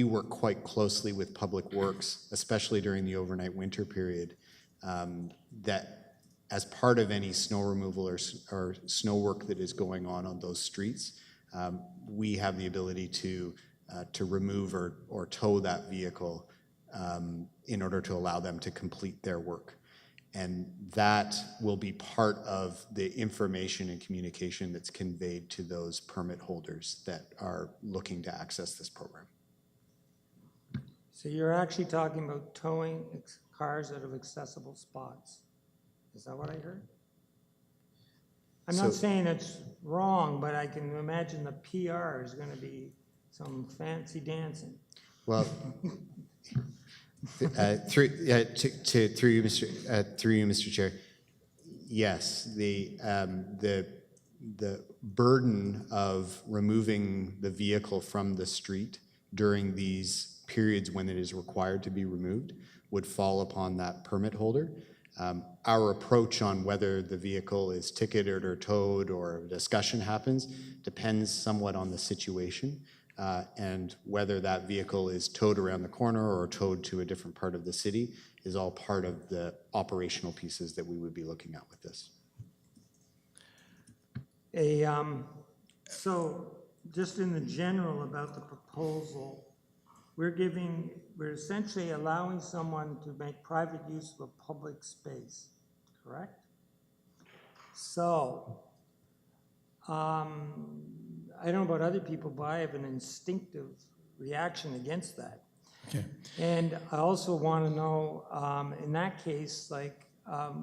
work quite closely with Public Works, especially during the overnight winter period, that as part of any snow removal or snow work that is going on those streets, we have the ability to remove or tow that vehicle in order to allow them to complete their work. And that will be part of the information and communication that's conveyed to those permit holders that are looking to access this program. So you're actually talking about towing cars out of accessible spots. Is that what I heard? I'm not saying it's wrong, but I can imagine the PR is going to be some fancy dancing. Well, through you, Mr. Chair. Yes, the burden of removing the vehicle from the street during these periods when it is required to be removed would fall upon that permit holder. Our approach on whether the vehicle is ticketed or towed or a discussion happens depends somewhat on the situation. And whether that vehicle is towed around the corner or towed to a different part of the city is all part of the operational pieces that we would be looking at with this. So just in the general about the proposal, we're essentially allowing someone to make private use of a public space, correct? So, I don't know about other people, but I have an instinctive reaction against that. Okay. And I also want to know, in that case, like,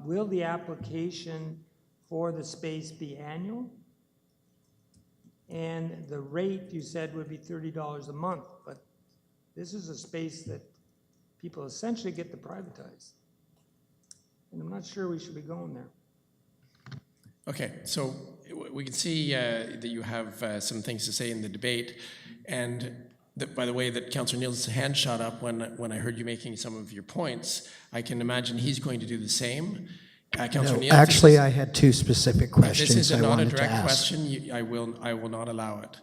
will the application for the space be annual? And the rate you said would be $30 a month, but this is a space that people essentially get to privatize. And I'm not sure we should be going there. Okay, so we can see that you have some things to say in the debate, and by the way that Councillor Nielsen's hand shot up when I heard you making some of your points, I can imagine he's going to do the same. Councillor No, Nielsen, actually, I had two specific questions this is I not a wanted to direct ask. question. I will not allow it,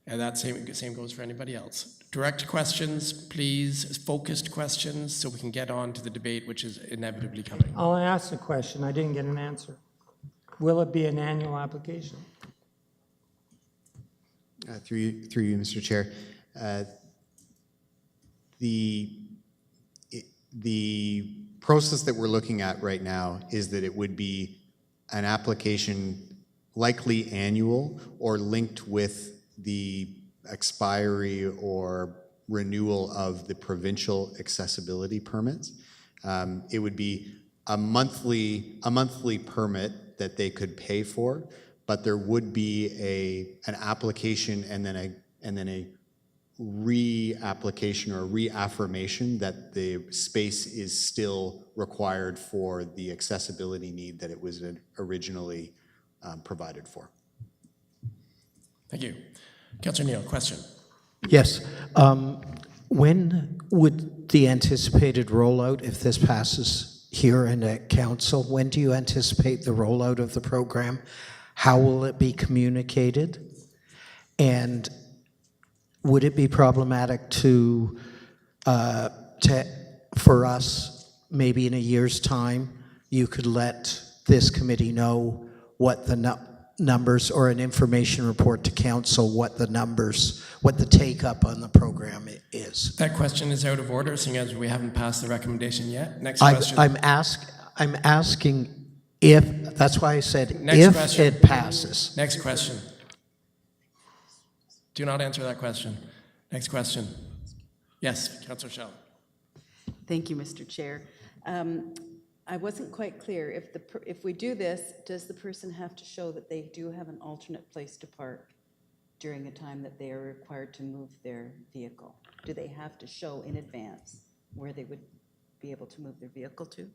and that same goes for anybody else. Direct questions, please. Focused questions, so we can get on to the debate, which is inevitably coming. I'll ask the question. I didn't get an answer. Will it be an annual application? Through you, Mr. Chair. The process that we're looking at right now is that it would be an application likely annual or linked with the expiry or renewal of the provincial accessibility permits. It would be a monthly permit that they could pay for, but there would be an application and then a reapplication or reaffirmation that the space is still required for the accessibility need that it was originally provided for. Thank you. Councillor Neal, question. Yes. When would the anticipated rollout, if this passes here and at council, when do you anticipate the rollout of the program? How will it be communicated? And would it be problematic for us, maybe in a year's time, you could let this committee know what the numbers, or an information report to council, what the numbers, what the take-up on the program is? That question is out of order, seeing as we haven't passed the recommendation yet. Next question. I'm asking if, that's why I said Next if question. it passes. Next question. Do not answer that question. Next question. Yes, Councillor Shell. Thank you, Mr. Chair. I wasn't quite clear. If we do this, does the person have to show that they do have an alternate place to park during a time that they are required to move their vehicle? Do they have to show in advance where they would be able to move their vehicle to?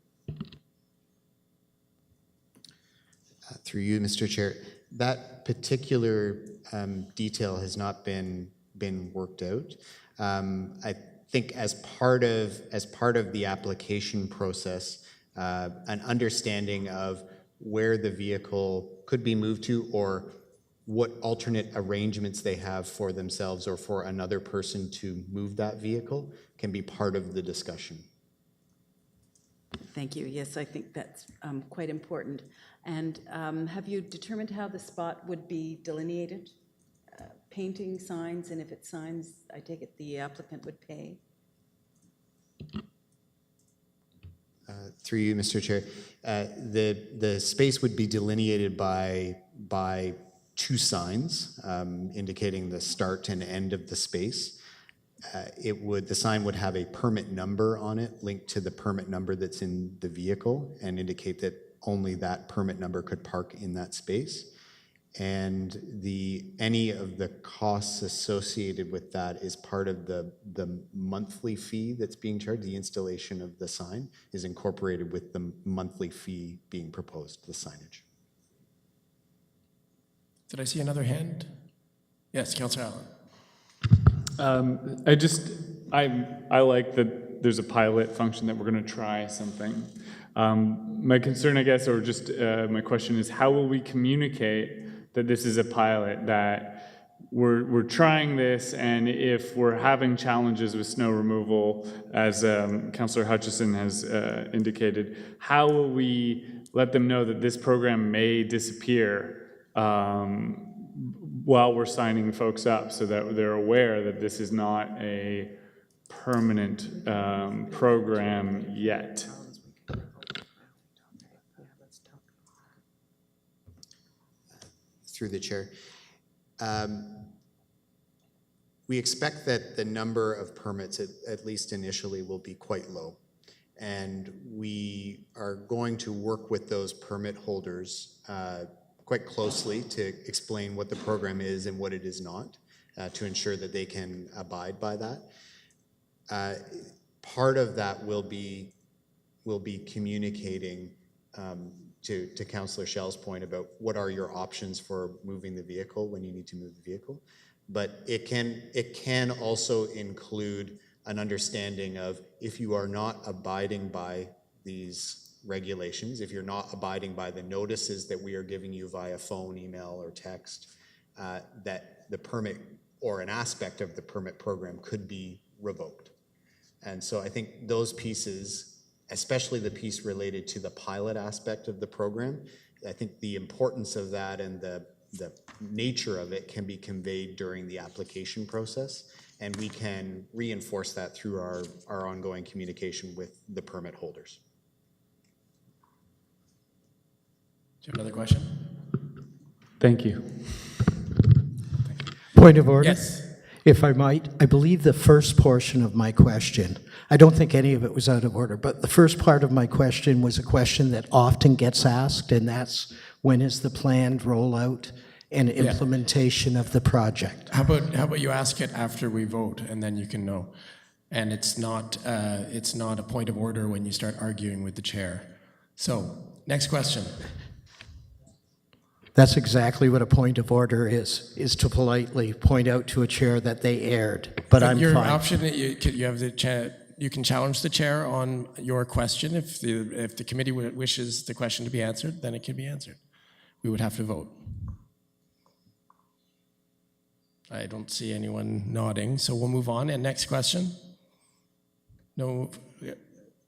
Through you, Mr. Chair, that particular detail has not been worked out. I think as part of the application process, an understanding of where the vehicle could be moved to, or what alternate arrangements they have for themselves or for another person to move that vehicle can be part of the discussion. Thank you. Yes, I think that's quite important. And have you determined how the spot would be delineated? Painting, signs, and if it's signs, I take it the applicant would pay? Through you, Mr. Chair, the space would be delineated by two signs indicating the start and end of the space. The sign would have a permit number on it linked to the permit number that's in the vehicle and indicate that only that permit number could park in that space. And any of the costs associated with that is part of the monthly fee that's being charged. The installation of the sign is incorporated with the monthly fee being proposed, the signage. Did I see another hand? Yes, Councillor Allen. I like that there's a pilot function that we're going to try something. My concern, I guess, or just my question is, how will we communicate that this is a pilot, that we're trying this, and if we're having challenges with snow removal, as Councillor Hutchison has indicated, how will we let them know that this program may disappear while we're signing folks up, so that they're aware that this is not a permanent program yet? Through the chair. We expect that the number of permits, at least initially, will be quite low. And we are going to work with those permit holders quite closely to explain what the program is and what it is not, to ensure that they can abide by that. Part of that will be communicating to Councillor Schell's point about what are your options for moving the vehicle when you need to move the vehicle. But it can also include an understanding of, if you are not abiding by these regulations, if you're not abiding by the notices that we are giving you via phone, email, or text, that the permit or an aspect of the permit program could be revoked. And so I think those pieces, especially the piece related to the pilot aspect of the program, I think the importance of that and the nature of it can be conveyed during the application process, and we can reinforce that through our ongoing communication with the permit holders. Do you have another question? Thank you. Point of order? Yes. If I might, I believe the first portion of my question, I don't think any of it was out of order, but the first part of my question was a question that often gets asked, and that's, when is the planned rollout? and implementation of the project. How about you ask it after we vote, and then you can know. And it's not a point of order when you start arguing with the chair. So, next question. That's exactly what a point of order is to politely point out to a chair that they erred, but I'm Your fine. option, you have the you can challenge the chair on your question. If the committee wishes the question to be answered, then it can be answered. We would have to vote. I don't see anyone nodding, so we'll move on. And next question? No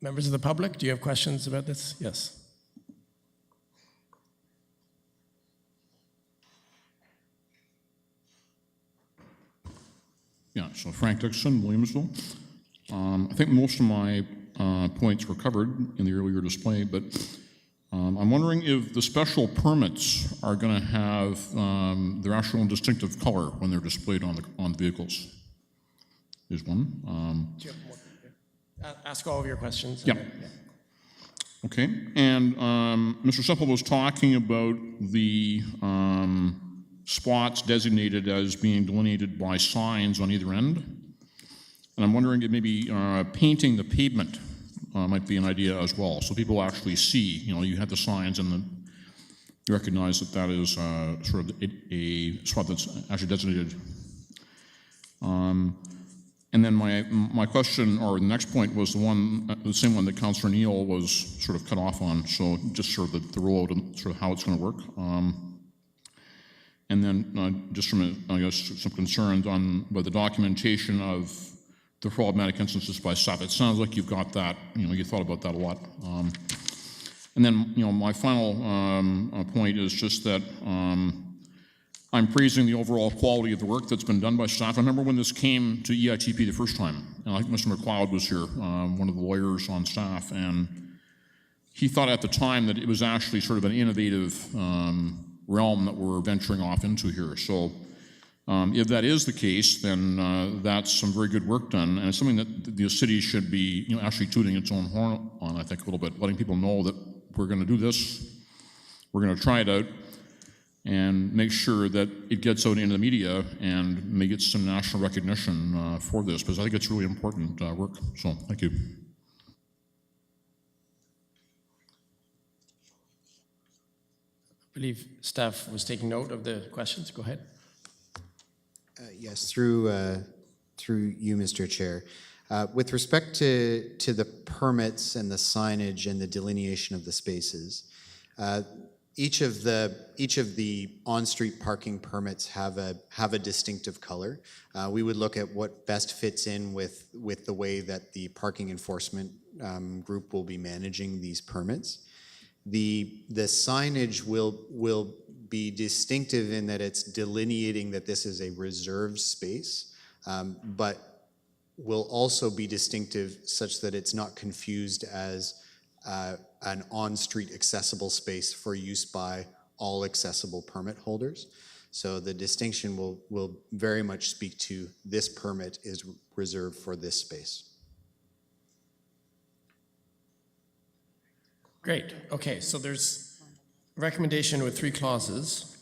members of the public, do you have questions about this? Yes. Yeah, so Frank Dixon, Williamsville. I think most of my points were covered in the earlier display, but I'm wondering if the special permits are going to have their actual and distinctive color when they're displayed on the vehicles. Is one. Do you have more? Ask all of your questions. Yeah. Okay, and Mr. Semple was talking about the spots designated as being delineated by signs on either end. And I'm wondering if maybe painting the pavement might be an idea as well, so people actually see, you have the signs and you recognize that is sort of a spot that's actually designated. And then my question, or the next point, was the same one that Councillor Neal was sort of cut off on, so just sort of the rollout and sort of how it's going to work. And then just from, I guess, some concerns on the documentation of the problematic instances by staff. It sounds like you've got that, you thought about that a lot. And then, my final point is just that I'm praising the overall quality of the work that's been done by staff. I remember when this came to EITP the first time, and I think Mr. McLeod was here, one of the lawyers on staff, and he thought at the time that it was actually sort of an innovative realm that we're venturing off into here. So if that is the case, then that's some very good work done, and it's something that the city should be actually tooting its own horn on, I think, a little bit, letting people know that we're going to do this, we're going to try it out, and make sure that it gets out into the media and may get some national recognition for this, because I think it's really important work. So, thank you. I believe staff was taking note of the questions. Go ahead. Yes, through you, Mr. Chair. With respect to the permits and the signage and the delineation of the spaces, each of the on-street parking permits have a distinctive color. We would look at what best fits in with the way that the parking enforcement group will be managing these permits. The signage will be distinctive in that it's delineating that this is a reserved space, but will also be distinctive such that it's not confused as an on-street accessible space for use by all accessible permit holders. So the distinction will very much speak to this permit is reserved for this space. Great. Okay, so there's a recommendation with 3 clauses.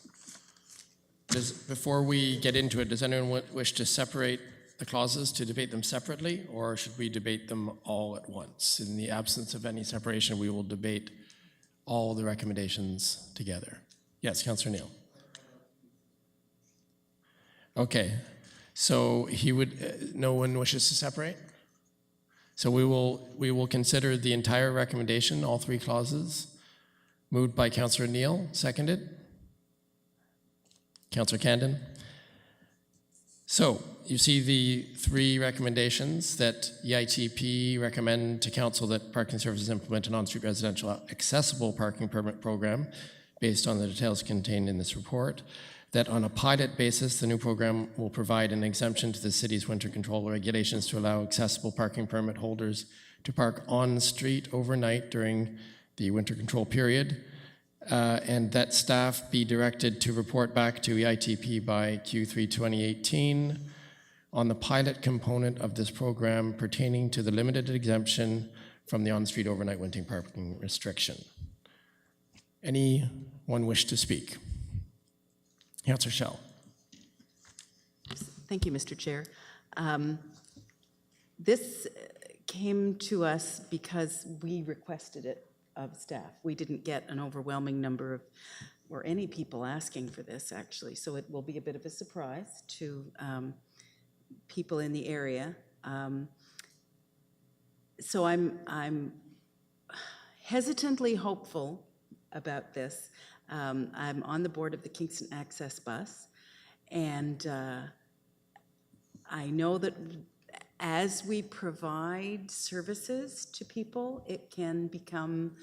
Before we get into it, does anyone wish to separate the clauses, to debate them separately, or should we debate them all at once? In the absence of any separation, we will debate all the recommendations together. Yes, Councillor Neal. Okay, so no one wishes to separate? So we will consider the entire recommendation, all 3 clauses. Moved by Councillor Neal, seconded. Councillor Candon. So you see the 3 recommendations that EITP recommend to Council that Parking Services implement an on-street residential accessible parking permit program based on the details contained in this report. That on a pilot basis, the new program will provide an exemption to the city's winter control regulations to allow accessible parking permit holders to park on street overnight during the winter control period, and that staff be directed to report back to EITP by Q3 2018 on the pilot component of this program pertaining to the limited exemption from the on-street overnight winter parking restriction. Anyone wish to speak? Councillor Shell. Thank you, Mr. Chair. This came to us because we requested it of staff. We didn't get an overwhelming number of, or any people asking for this, actually, so it will be a bit of a surprise to people in the area. So I'm hesitantly hopeful about this. I'm on the board of the Kingston Access Bus, and I know that as we provide services to people, it can become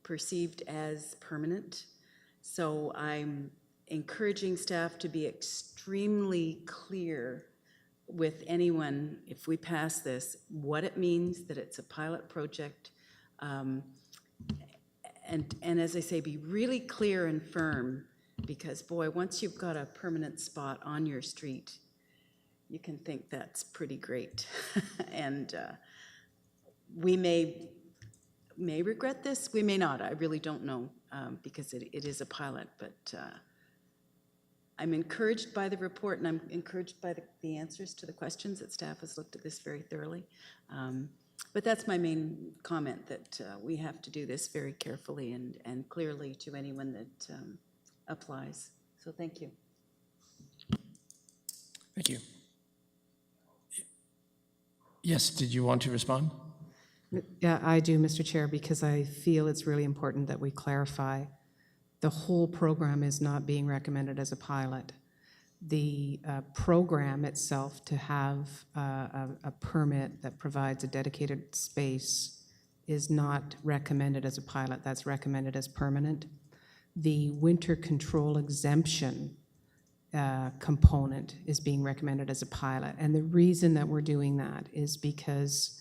perceived as permanent. So I'm encouraging staff to be extremely clear with anyone, if we pass this, what it means, that it's a pilot project. And as I say, be really clear and firm, because boy, once you've got a permanent spot on your street, you can think that's pretty great. And we may regret this, we may not, I really don't know, because it is a pilot, but I'm encouraged by the report, and I'm encouraged by the answers to the questions that staff has looked at this very thoroughly. But that's my main comment, that we have to do this very carefully and clearly to anyone that applies. So thank you. Thank you. Yes, did you want to respond? Yeah, I do, Mr. Chair, because I feel it's really important that we clarify the whole program is not being recommended as a pilot. The program itself, to have a permit that provides a dedicated space, is not recommended as a pilot. That's recommended as permanent. The winter control exemption component is being recommended as a pilot. And the reason that we're doing that is because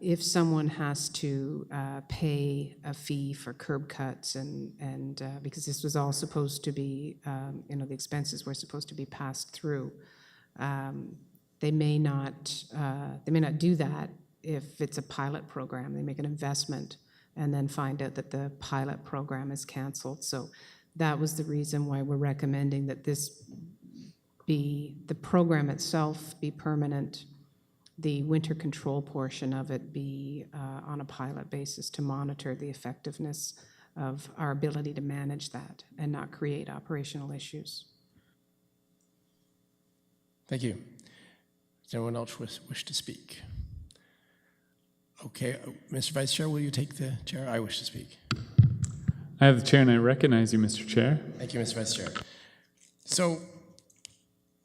if someone has to pay a fee for curb cuts and because this was all supposed to be, the expenses were supposed to be passed through, they may not do that if it's a pilot program. They make an investment and then find out that the pilot program is canceled. So that was the reason why we're recommending that the program itself be permanent, the winter control portion of it be on a pilot basis to monitor the effectiveness of our ability to manage that and not create operational issues. Thank you. Does anyone else wish to speak? Okay, Mr. Vice Chair, will you take the chair? I wish to speak. I have the chair and I recognize you, Mr. Chair. Thank you, Mr. Vice Chair. So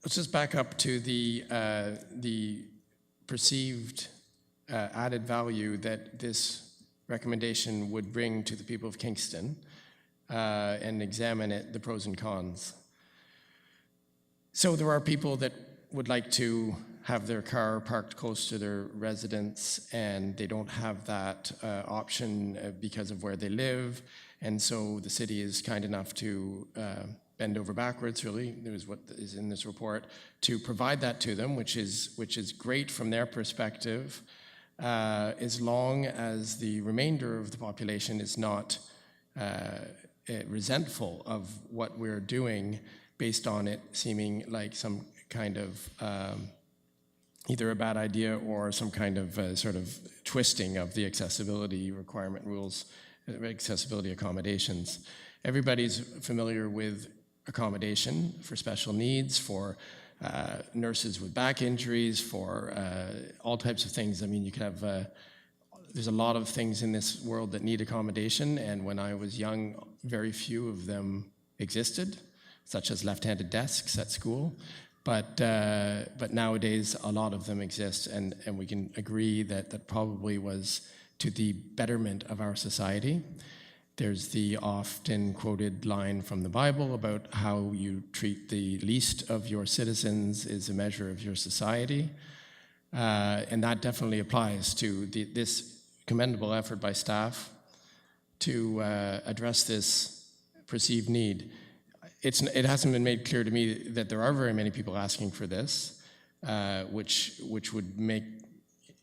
let's just back up to the perceived added value that this recommendation would bring to the people of Kingston and examine the pros and cons. So there are people that would like to have their car parked close to their residence, and they don't have that option because of where they live. And so the city is kind enough to bend over backwards, really, there's what is in this report, to provide that to them, which is great from their perspective, as long as the remainder of the population is not resentful of what we're doing based on it seeming like some kind of either a bad idea or some kind of sort of twisting of the accessibility requirement rules, accessibility accommodations. Everybody's familiar with accommodation for special needs, for nurses with back injuries, for all types of things. I mean, you could have, there's a lot of things in this world that need accommodation, and when I was young, very few of them existed, such as left-handed desks at school. But nowadays, a lot of them exist, and we can agree that that probably was to the betterment of our society. There's the often quoted line from the Bible about how you treat the least of your citizens is a measure of your society. And that definitely applies to this commendable effort by staff to address this perceived need. It hasn't been made clear to me that there are very many people asking for this, which would make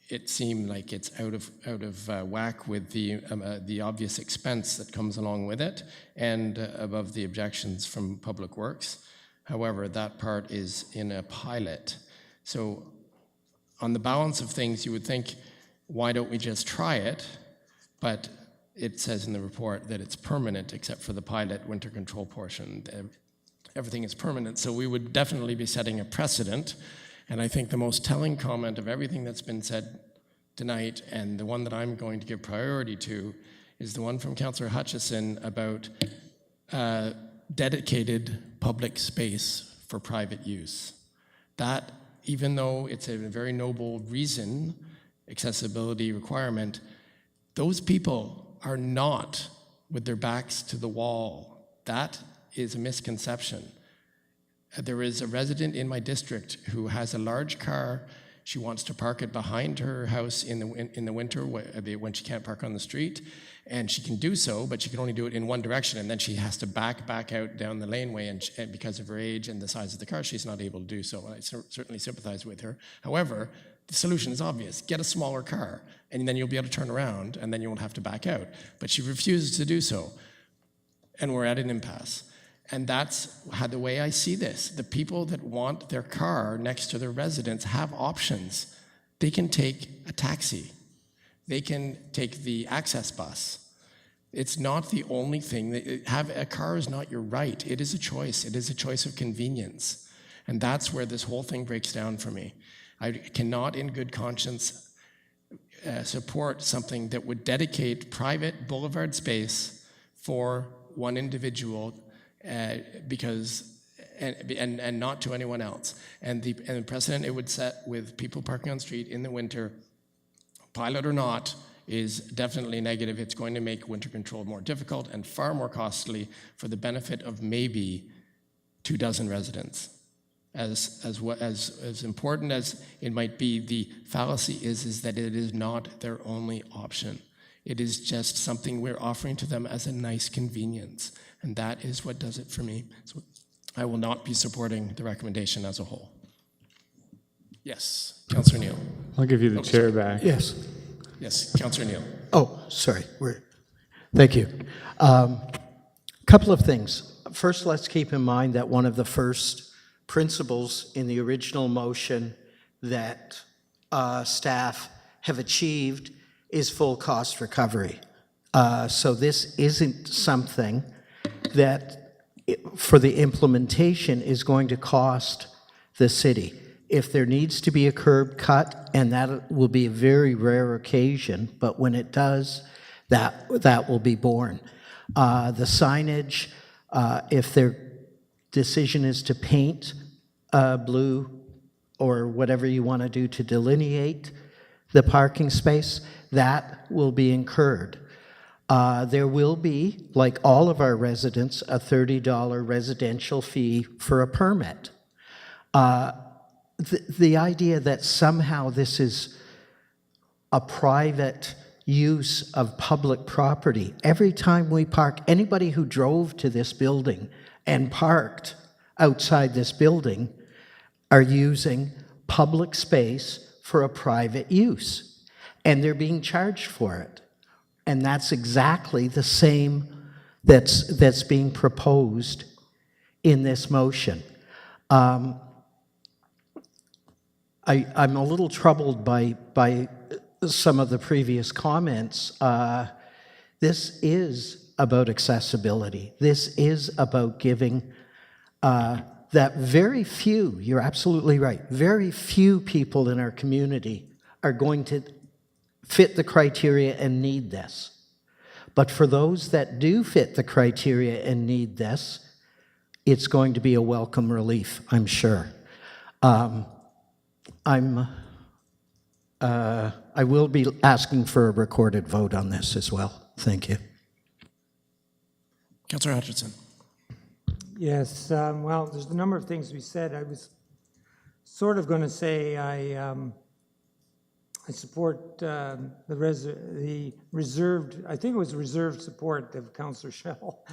it seem like it's out of whack with the obvious expense that comes along with it, and above the objections from Public Works. However, that part is in a pilot. So on the balance of things, you would think, why don't we just try it? But it says in the report that it's permanent except for the pilot winter control portion. Everything is permanent, so we would definitely be setting a precedent. And I think the most telling comment of everything that's been said tonight, and the one that I'm going to give priority to, is the one from Councillor Hutchison about dedicated public space for private use. That, even though it's a very noble reason, accessibility requirement, those people are not with their backs to the wall. That is a misconception. There is a resident in my district who has a large car. She wants to park it behind her house in the winter when she can't park on the street, and she can do so, but she can only do it in one direction, and then she has to back out down the laneway, and because of her age and the size of the car, she's not able to do so. I certainly sympathize with her. However, the solution is obvious. Get a smaller car, and then you'll be able to turn around, and then you won't have to back out. But she refuses to do so, and we're at an impasse. And that's how the way I see this. The people that want their car next to their residence have options. They can take a taxi. They can take the access bus. It's not the only thing. Have a car is not your right. It is a choice. It is a choice of convenience. And that's where this whole thing breaks down for me. I cannot in good conscience support something that would dedicate private boulevard space for one individual because not to anyone else. And the precedent it would set with people parking on the street in the winter, pilot or not, is definitely negative. It's going to make winter control more difficult and far more costly for the benefit of maybe 24 residents. As important as it might be, the fallacy is that it is not their only option. It is just something we're offering to them as a nice convenience. And that is what does it for me. So I will not be supporting the recommendation as a whole. Yes, Councillor Neal. I'll give you the chair back. Yes. Yes, Councillor Neal. Oh, sorry. Thank you. Couple of things. First, let's keep in mind that one of the first principles in the original motion that staff have achieved is full cost recovery. So this isn't something that for the implementation is going to cost the city. If there needs to be a curb cut, and that will be a very rare occasion, but when it does, that will be borne. The signage, if their decision is to paint blue or whatever you want to do to delineate the parking space, that will be incurred. There will be, like all of our residents, a $30 residential fee for a permit. The idea that somehow this is a private use of public property, every time we park, anybody who drove to this building and parked outside this building are using public space for a private use, and they're being charged for it. And that's exactly the same that's being proposed in this motion. I'm a little troubled by some of the previous comments. This is about accessibility. This is about giving that very few, you're absolutely right, very few people in our community are going to fit the criteria and need this. But for those that do fit the criteria and need this, it's going to be a welcome relief, I'm sure. I will be asking for a recorded vote on this as well. Thank you. Councillor Hutchinson. Yes, well, there's a number of things we said. I was sort of going to say I support the reserved, I think it was reserved support of Councillor Schell.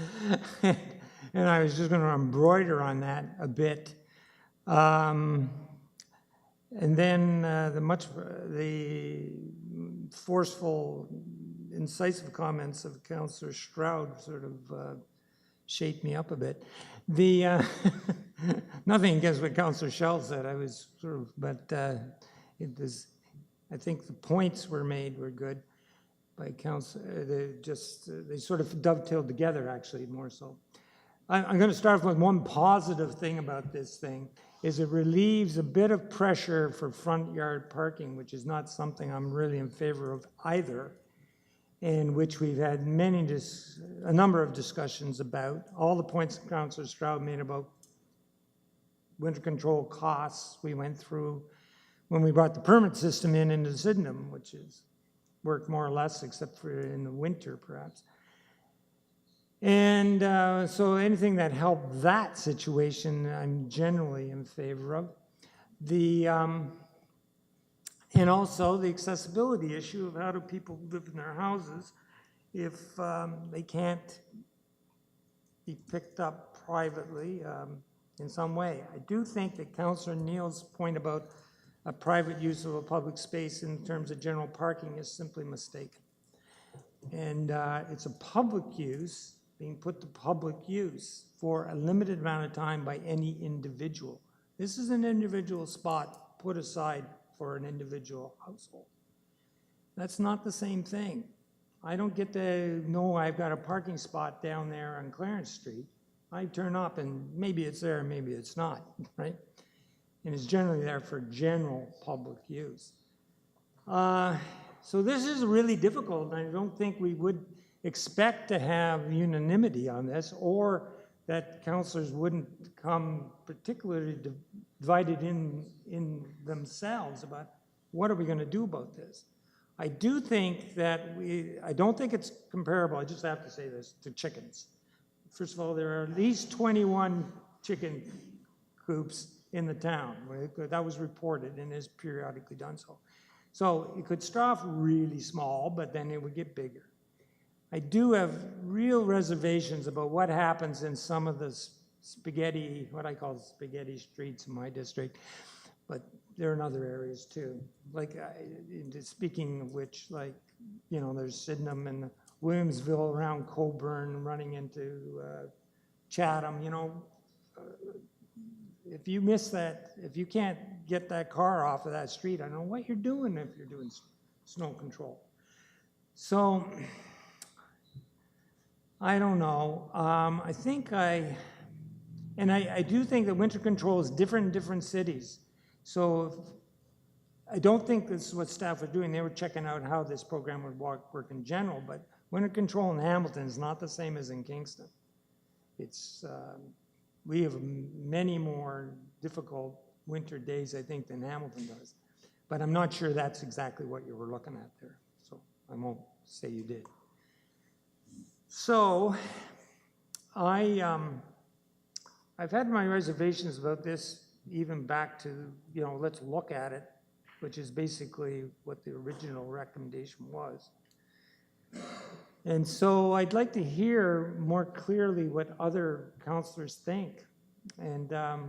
And I was just going to embroider on that a bit. And then the forceful, incisive comments of Councillor Stroud sort of shaped me up a bit. The nothing against what Councillor Schell said. I was sort of, but it was. I think the points were made were good by Council. They sort of dovetailed together, actually, more so. I'm going to start off with one positive thing about this thing, is it relieves a bit of pressure for front yard parking, which is not something I'm really in favor of either, and which we've had a number of discussions about. All the points that Councillor Stroud made about winter control costs we went through when we brought the permit system into Sydenham, which has worked more or less, except for in the winter, perhaps. And so anything that helped that situation, I'm generally in favor of. And also the accessibility issue of how do people live in their houses if they can't be picked up privately in some way. I do think that Councillor Neal's point about a private use of a public space in terms of general parking is simply mistaken. And it's a public use being put to public use for a limited amount of time by any individual. This is an individual spot put aside for an individual household. That's not the same thing. I don't get to know I've got a parking spot down there on Clarence Street. I turn up and maybe it's there, maybe it's not, right? And it's generally there for general public use. So this is really difficult, and I don't think we would expect to have unanimity on this, or that councillors wouldn't come particularly divided in themselves about what are we going to do about this. I do think that I don't think it's comparable, I just have to say this, to chickens. First of all, there are at least 21 chicken coops in the town. That was reported and is periodically done so. So it could start off really small, but then it would get bigger. I do have real reservations about what happens in some of the spaghetti, what I call spaghetti streets in my district, but there are in other areas too. Like, speaking of which, like, you know, there's Sydenham and Williamsville around Coburn running into Chatham, you know. If you miss that, if you can't get that car off of that street, I don't know what you're doing if you're doing snow control. So, I don't know. I think I do think that winter control is different in different cities. So I don't think this is what staff were doing. They were checking out how this program would work in general, but winter control in Hamilton is not the same as in Kingston. It's, we have many more difficult winter days, I think, than Hamilton does. But I'm not sure that's exactly what you were looking at there. So I won't say you did. So I've had my reservations about this even back to, you know, let's look at it, which is basically what the original recommendation was. And so I'd like to hear more clearly what other councillors think. And I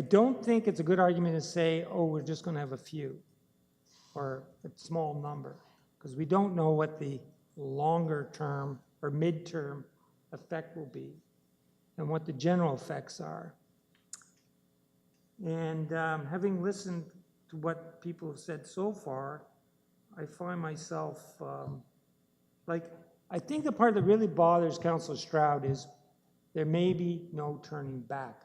don't think it's a good argument to say, oh, we're just going to have a few or a small number, because we don't know what the longer term or midterm effect will be and what the general effects are. And having listened to what people have said so far, I find myself, I think the part that really bothers Councillor Stroud is there may be no turning back,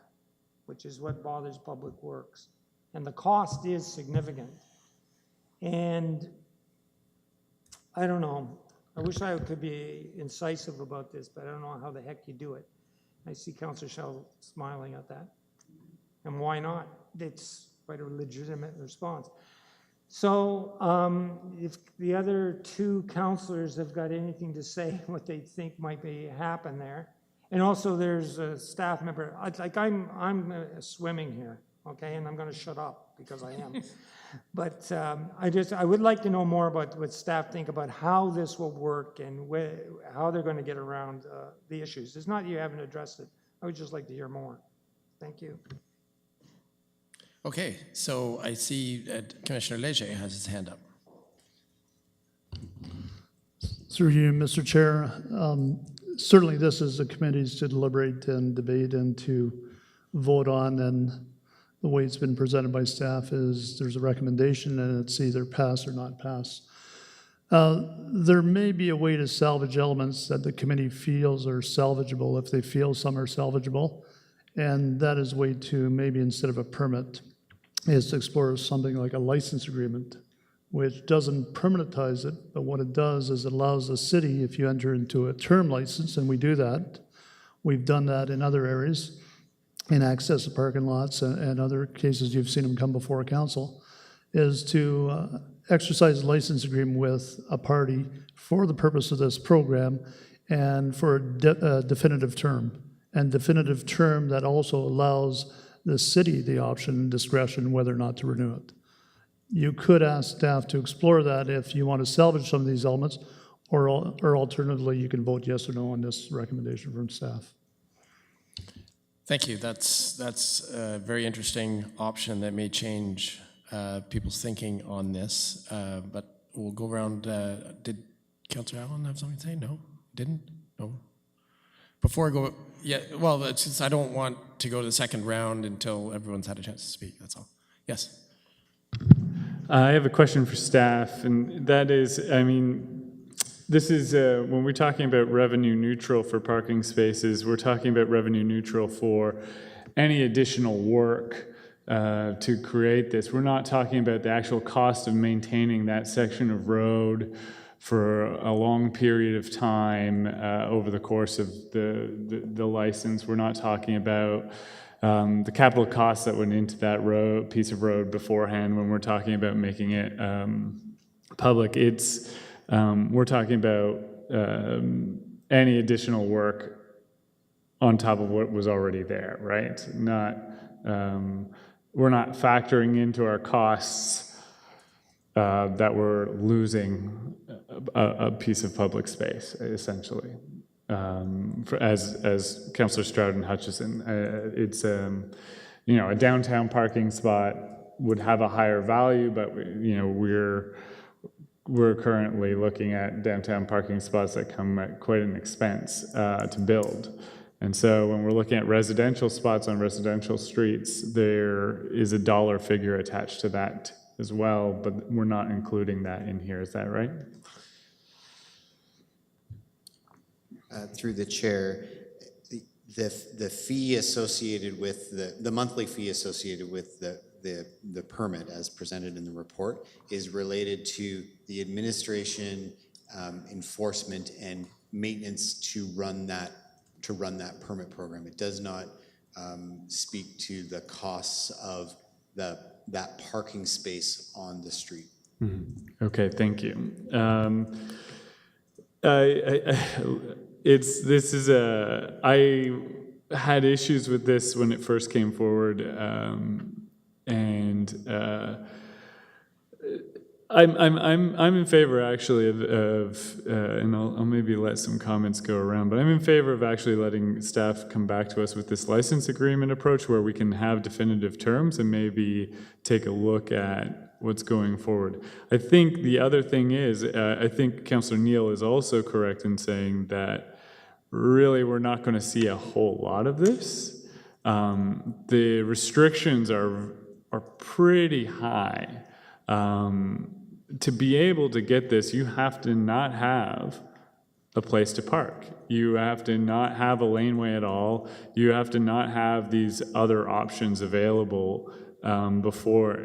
which is what bothers Public Works. And the cost is significant. And I don't know, I wish I could be incisive about this, but I don't know how the heck you do it. I see Councillor Schell smiling at that. And why not? It's quite a legitimate response. So if the other two councillors have got anything to say, what they think might be happen there. And also there's a staff member, I'm swimming here, okay? And I'm gonna shut up because I am. But I would like to know more about what staff think about how this will work and how they're gonna get around the issues. It's not you haven't addressed it. I would just like to hear more. Thank you. Okay, so I see Commissioner Leger has his hand up. Through you, Mr. Chair, certainly this is a committees to deliberate and debate and to vote on, and the way it's been presented by staff is there's a recommendation and it's either pass or not pass. There may be a way to salvage elements that the committee feels are salvageable if they feel some are salvageable, and that is a way to maybe instead of a permit is to explore something like a license agreement, which doesn't permanentize it, but what it does is it allows the city, if you enter into a term license, and we do that, we've done that in other areas, in access to parking lots and other cases you've seen them come before council, is to exercise a license agreement with a party for the purpose of this program and for a definitive term. And definitive term that also allows the city the option and discretion whether or not to renew it. You could ask staff to explore that if you want to salvage some of these elements, or alternatively, you can vote yes or no on this recommendation from staff. Thank you. That's a very interesting option that may change people's thinking on this. But we'll go around. Did Councillor Allen have something to say? No? Didn't? No? Before I go, yeah, well, it's just, I don't want to go to the second round until everyone's had a chance to speak. That's all. Yes. I have a question for staff, and that is, I mean, this is, when we're talking about revenue neutral for parking spaces, we're talking about revenue neutral for any additional work to create this. We're not talking about the actual cost of maintaining that section of road for a long period of time over the course of the license. We're not talking about the capital costs that went into that road, piece of road beforehand when we're talking about making it public. It's, we're talking about any additional work on top of what was already there, right? Not, we're not factoring into our costs that we're losing a piece of public space, essentially. As Councillor Stroud and Hutchison, it's you know, a downtown parking spot would have a higher value, but you know, we're currently looking at downtown parking spots that come at quite an expense to build. And so when we're looking at residential spots on residential streets, there is a dollar figure attached to that as well, but we're not including that in here. Is that right? Through the chair, the fee associated with the monthly fee associated with the permit as presented in the report is related to the administration, enforcement, and maintenance to run that permit program. It does not speak to the costs of that parking space on the street. Mm-hmm. Okay, thank you. I had issues with this when it first came forward, and I'm in favor actually of and I'll maybe let some comments go around, but I'm in favor of actually letting staff come back to us with this license agreement approach where we can have definitive terms and maybe take a look at what's going forward. I think the other thing is, I think Councillor Neal is also correct in saying that really we're not going to see a whole lot of this. The restrictions are pretty high. To be able to get this, you have to not have a place to park. You have to not have a laneway at all. You have to not have these other options available before.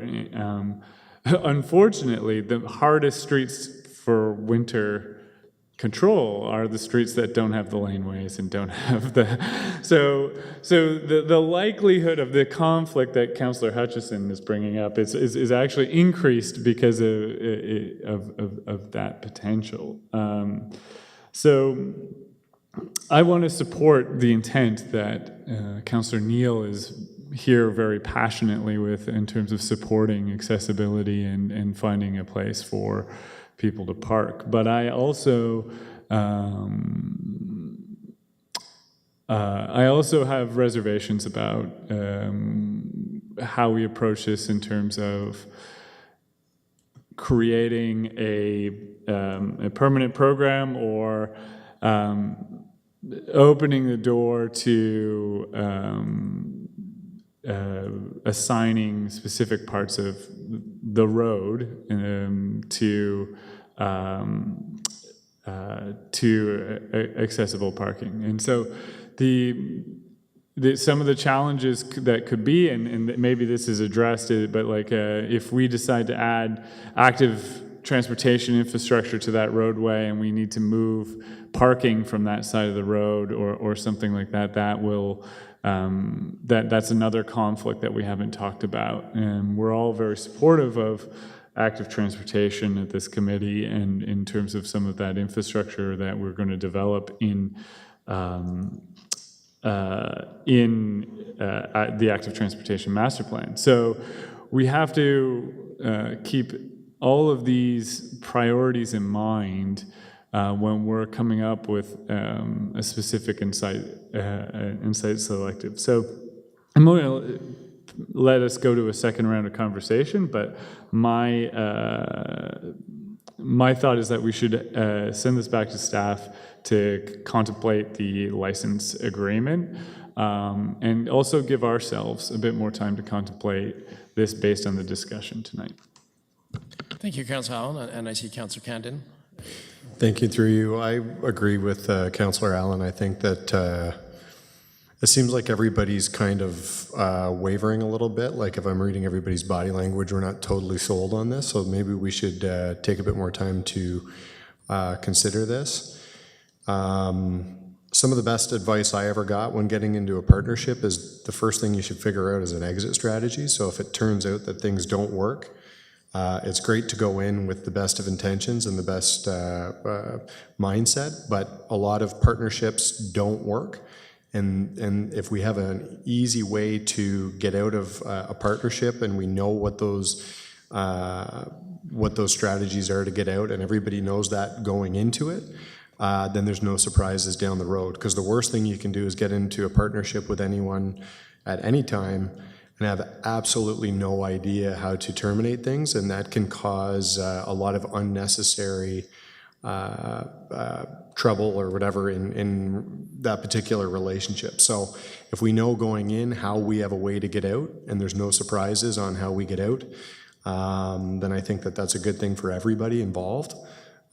Unfortunately, the hardest streets for winter control are the streets that don't have the laneways and don't have the so the likelihood of the conflict that Councillor Hutchison is bringing up is actually increased because of that potential. So I want to support the intent that Councillor Neal is here very passionately with in terms of supporting accessibility and finding a place for people to park. But I also have reservations about how we approach this in terms of creating a permanent program or opening the door to assigning specific parts of the road to accessible parking. And so some of the challenges that could be, and maybe this is addressed, but like if we decide to add active transportation infrastructure to that roadway and we need to move parking from that side of the road or something like that, that will that's another conflict that we haven't talked about. And we're all very supportive of active transportation at this committee and in terms of some of that infrastructure that we're going to develop in the active transportation master plan. So we have to keep all of these priorities in mind when we're coming up with a specific insight selective. So I'm going to let us go to a second round of conversation, but my thought is that we should send this back to staff to contemplate the license agreement and also give ourselves a bit more time to contemplate this based on the discussion tonight. Thank you, Councillor Allen, and I see Councillor Candon. Thank you, through you. I agree with Councillor Allen. I think that it seems like everybody's kind of wavering a little bit. Like if I'm reading everybody's body language, we're not totally sold on this. So maybe we should take a bit more time to consider this. Some of the best advice I ever got when getting into a partnership is the first thing you should figure out is an exit strategy. So if it turns out that things don't work, it's great to go in with the best of intentions and the best mindset, but a lot of partnerships don't work. And if we have an easy way to get out of a partnership and we know what those strategies are to get out and everybody knows that going into it, then there's no surprises down the road. Because the worst thing you can do is get into a partnership with anyone at any time and have absolutely no idea how to terminate things, and that can cause a lot of unnecessary trouble or whatever in that particular relationship. So if we know going in how we have a way to get out and there's no surprises on how we get out, then I think that that's a good thing for everybody involved.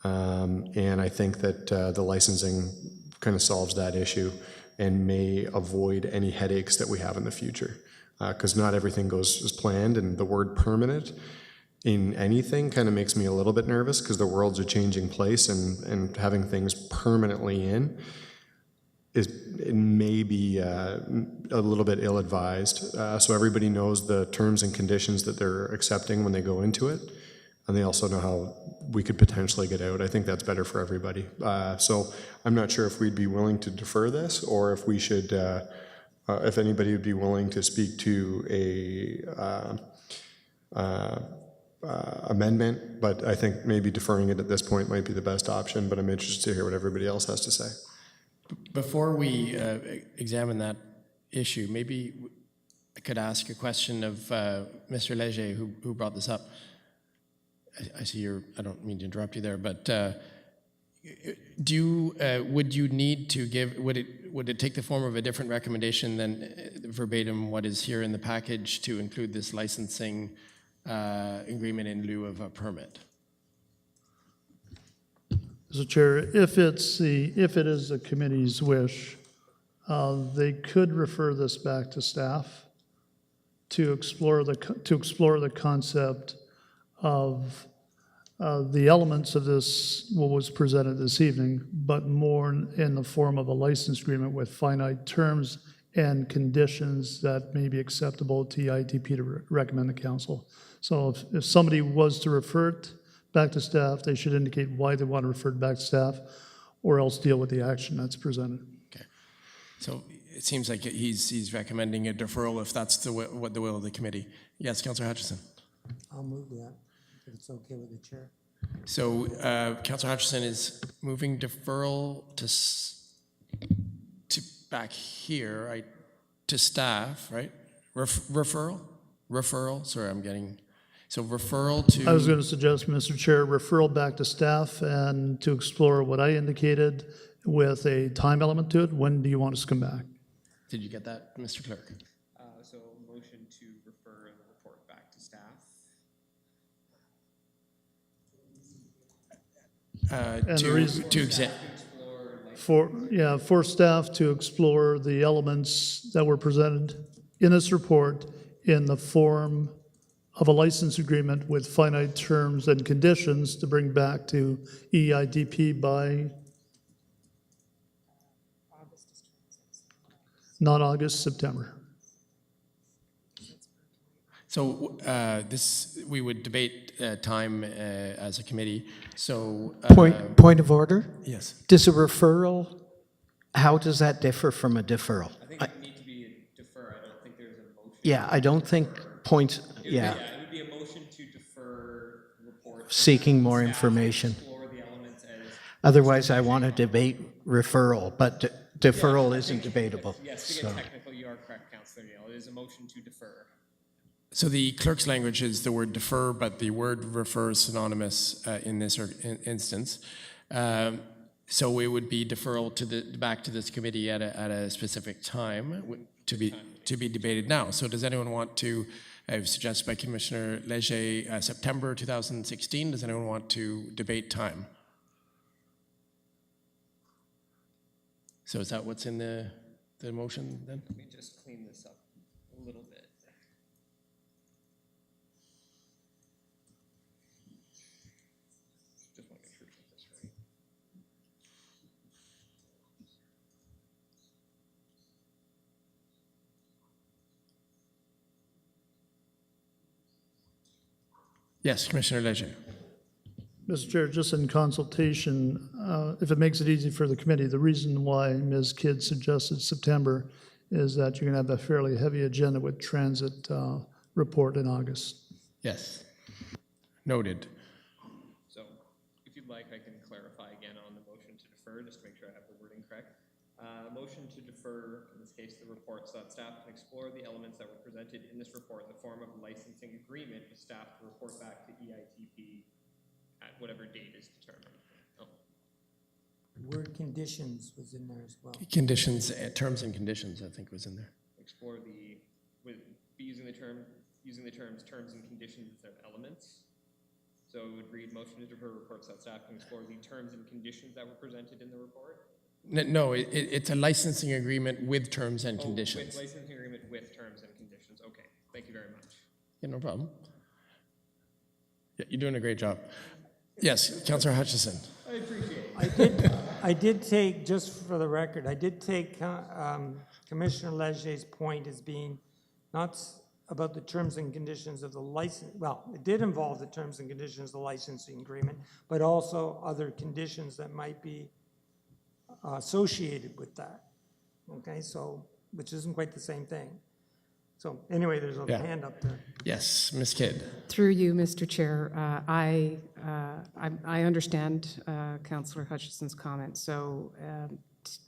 And I think that the licensing kind of solves that issue and may avoid any headaches that we have in the future. Because not everything goes as planned, and the word permanent in anything kind of makes me a little bit nervous because the world's a changing place, and having things permanently in it may be a little bit ill-advised. So everybody knows the terms and conditions that they're accepting when they go into it, and they also know how we could potentially get out. I think that's better for everybody. So I'm not sure if we'd be willing to defer this, or if we should, if anybody would be willing to speak to a amendment, but I think maybe deferring it at this point might be the best option, but I'm interested to hear what everybody else has to say. Before we examine that issue, maybe I could ask a question of Mr. Leger, who brought this up. I see I don't mean to interrupt you there, but would you need to give, would it take the form of a different recommendation than verbatim what is here in the package to include this licensing agreement in lieu of a permit? Mr. Chair, if it is the committee's wish, they could refer this back to staff to explore the concept of the elements of this, what was presented this evening, but more in the form of a license agreement with finite terms and conditions that may be acceptable to the ITP to recommend to council. So if somebody was to refer it back to staff, they should indicate why they want to refer it back to staff, or else deal with the action that's presented. Okay. So it seems like he's recommending a deferral if that's what the will of the committee. Yes, Councillor Hutchison. I'll move that, if it's okay with the chair. So Councillor Hutchison is moving deferral to back here, right, to staff, right? Referral? referral, sorry, I'm getting, so referral to. I was going to suggest, Mr. Chair, referral back to staff and to explore what I indicated with a time element to it. When do you want us to come back? Did you get that, Mr. Clerk? So motion to refer the report back to staff. And the reason- To exam, For staff to explore the elements that were presented in this report in the form of a license agreement with finite terms and conditions to bring back to EIDP by not August, September. so this, we would debate time as a committee, so. Point of order? Yes. Does a referral, how does that differ from a deferral? I think it would need to be a defer. I don't think there's a motion. Yeah, I don't think points, yeah, Yeah, it would be a motion to defer report. seeking more information. Explore the elements as. Otherwise, I want to debate referral, but deferral isn't debatable. Yes, to So, get technical, you are correct, Councillor Neal. It is a motion to defer. So the clerk's language is the word defer, but the word refer is synonymous in this instance. So it would be deferral to back to this committee at a specific time to be debated now. So does anyone want to, suggested by Commissioner Leger, September 2016, does anyone want to debate time? So is that what's in the motion then? Let me just clean this up a little bit. Just want to make sure we get this right. Yes, Commissioner Leger. Mr. Chair, just in consultation, if it makes it easy for the committee, the reason why Ms. Kidd suggested September is that you're going to have a fairly heavy agenda with transit report in August. Yes. Noted. So if you'd like, I can clarify again on the motion to defer, just to make sure I have the wording correct. Motion to defer, in this case, the report, so that staff can explore the elements that were presented in this report in the form of a licensing agreement with staff to report back to EITP at whatever date is determined. Oh, Word conditions was in there as well. Conditions, terms and conditions, I think was in there. explore the, with using the terms terms and conditions instead of elements. So it would read motion to defer reports that staff can explore the terms and conditions that were presented in the report. No, it's a licensing agreement with terms and conditions. With licensing agreement with terms and conditions. Okay, thank you very much. Yeah, no problem. Yeah, you're doing a great job. Yes, Councillor Hutchison. I appreciate it. I did take, just for the record, I did take Commissioner Leger's point as being not about the terms and conditions of the license, well, it did involve the terms and conditions of the licensing agreement, but also other conditions that might be associated with that. Okay, so, which isn't quite the same thing. So anyway, there's a hand up there. Yes, Ms. Kidd. Through you, Mr. Chair, I understand Councillor Hutchison's comment, so,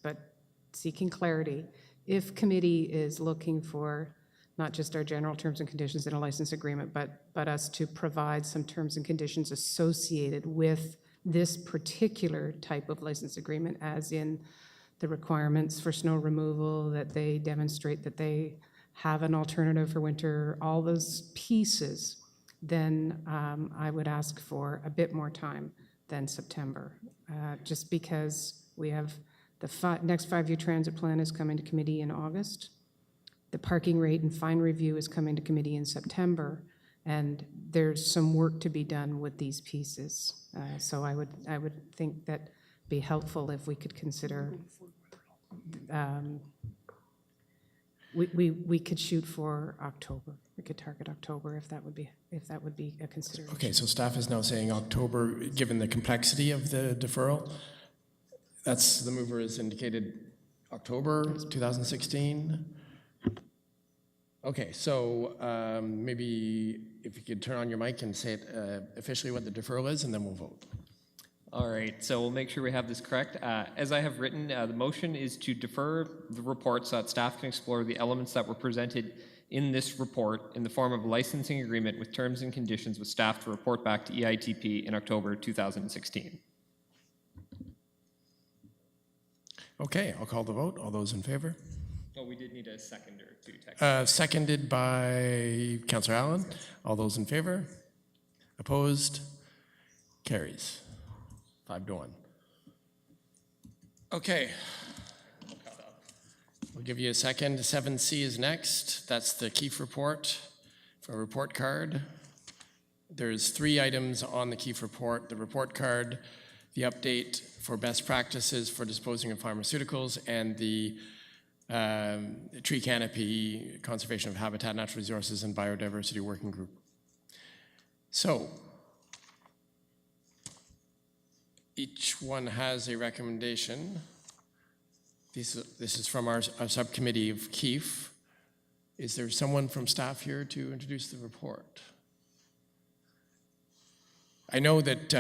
but seeking clarity, if committee is looking for not just our general terms and conditions in a license agreement, but us to provide some terms and conditions associated with this particular type of license agreement, as in the requirements for snow removal, that they demonstrate that they have an alternative for winter, all those pieces, then I would ask for a bit more time than September, just because we have the next 5-year transit plan is coming to committee in August. The parking rate and fine review is coming to committee in September, and there's some work to be done with these pieces. So I would think that be helpful if we could consider. We could shoot for October. We could target October if that would be a consideration. Okay, so staff is now saying October, given the complexity of the deferral. That's, the mover has indicated October 2016. Okay, so maybe if you could turn on your mic and say it officially what the deferral is, and then we'll vote. All right, so we'll make sure we have this correct. As I have written, the motion is to defer the report so that staff can explore the elements that were presented in this report in the form of a licensing agreement with terms and conditions with staff to report back to EITP in October 2016. Okay, I'll call the vote. All those in favor? Oh, we did need a seconder to text. Seconded by Councillor Allen. All those in favor? Opposed? Carries. 5-1. Okay. We'll give you a second. 7C is next. That's the Keefe report for a report card. There's 3 items on the Keefe report: the report card, the update for best practices for disposing of pharmaceuticals, and the tree canopy, conservation of habitat, natural resources, and biodiversity working group. So, each one has a recommendation. This is from our subcommittee of Keefe. Is there someone from staff here to introduce the report? I know that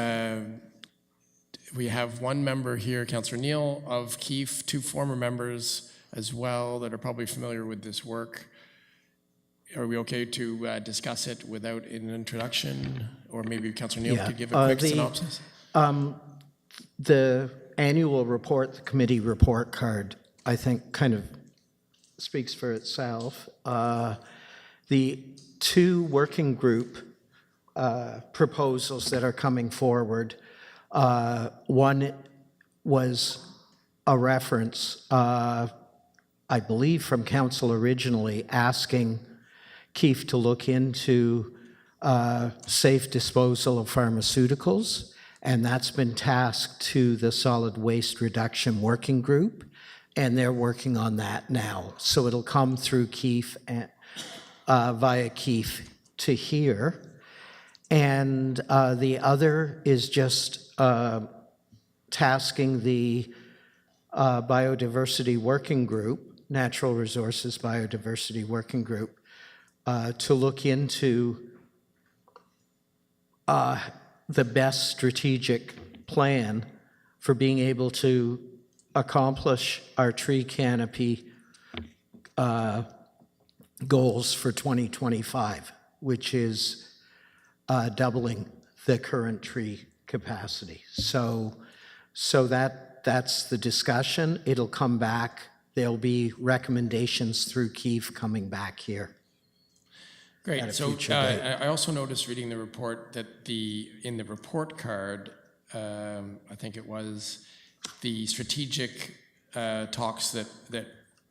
we have one member here, Councillor Neal of Keefe, 2 former members as well that are probably familiar with this work. Are we okay to discuss it without an introduction? Or maybe Councillor Neal could give a quick synopsis? The annual report, the committee report card, I think kind of speaks for itself. The 2 working group proposals that are coming forward, one was a reference, I believe from council originally, asking Keefe to look into safe disposal of pharmaceuticals, and that's been tasked to the Solid Waste Reduction Working Group, and they're working on that now. So it'll come through Keefe and via Keefe to here. And the other is just tasking the Biodiversity Working Group, Natural Resources Biodiversity Working Group, to look into the best strategic plan for being able to accomplish our tree canopy goals for 2025, which is doubling the current tree capacity. So that's the discussion. It'll come back. There'll be recommendations through Keefe coming back here. Great. So I also noticed reading the report that in the report card, I think it was the strategic talks that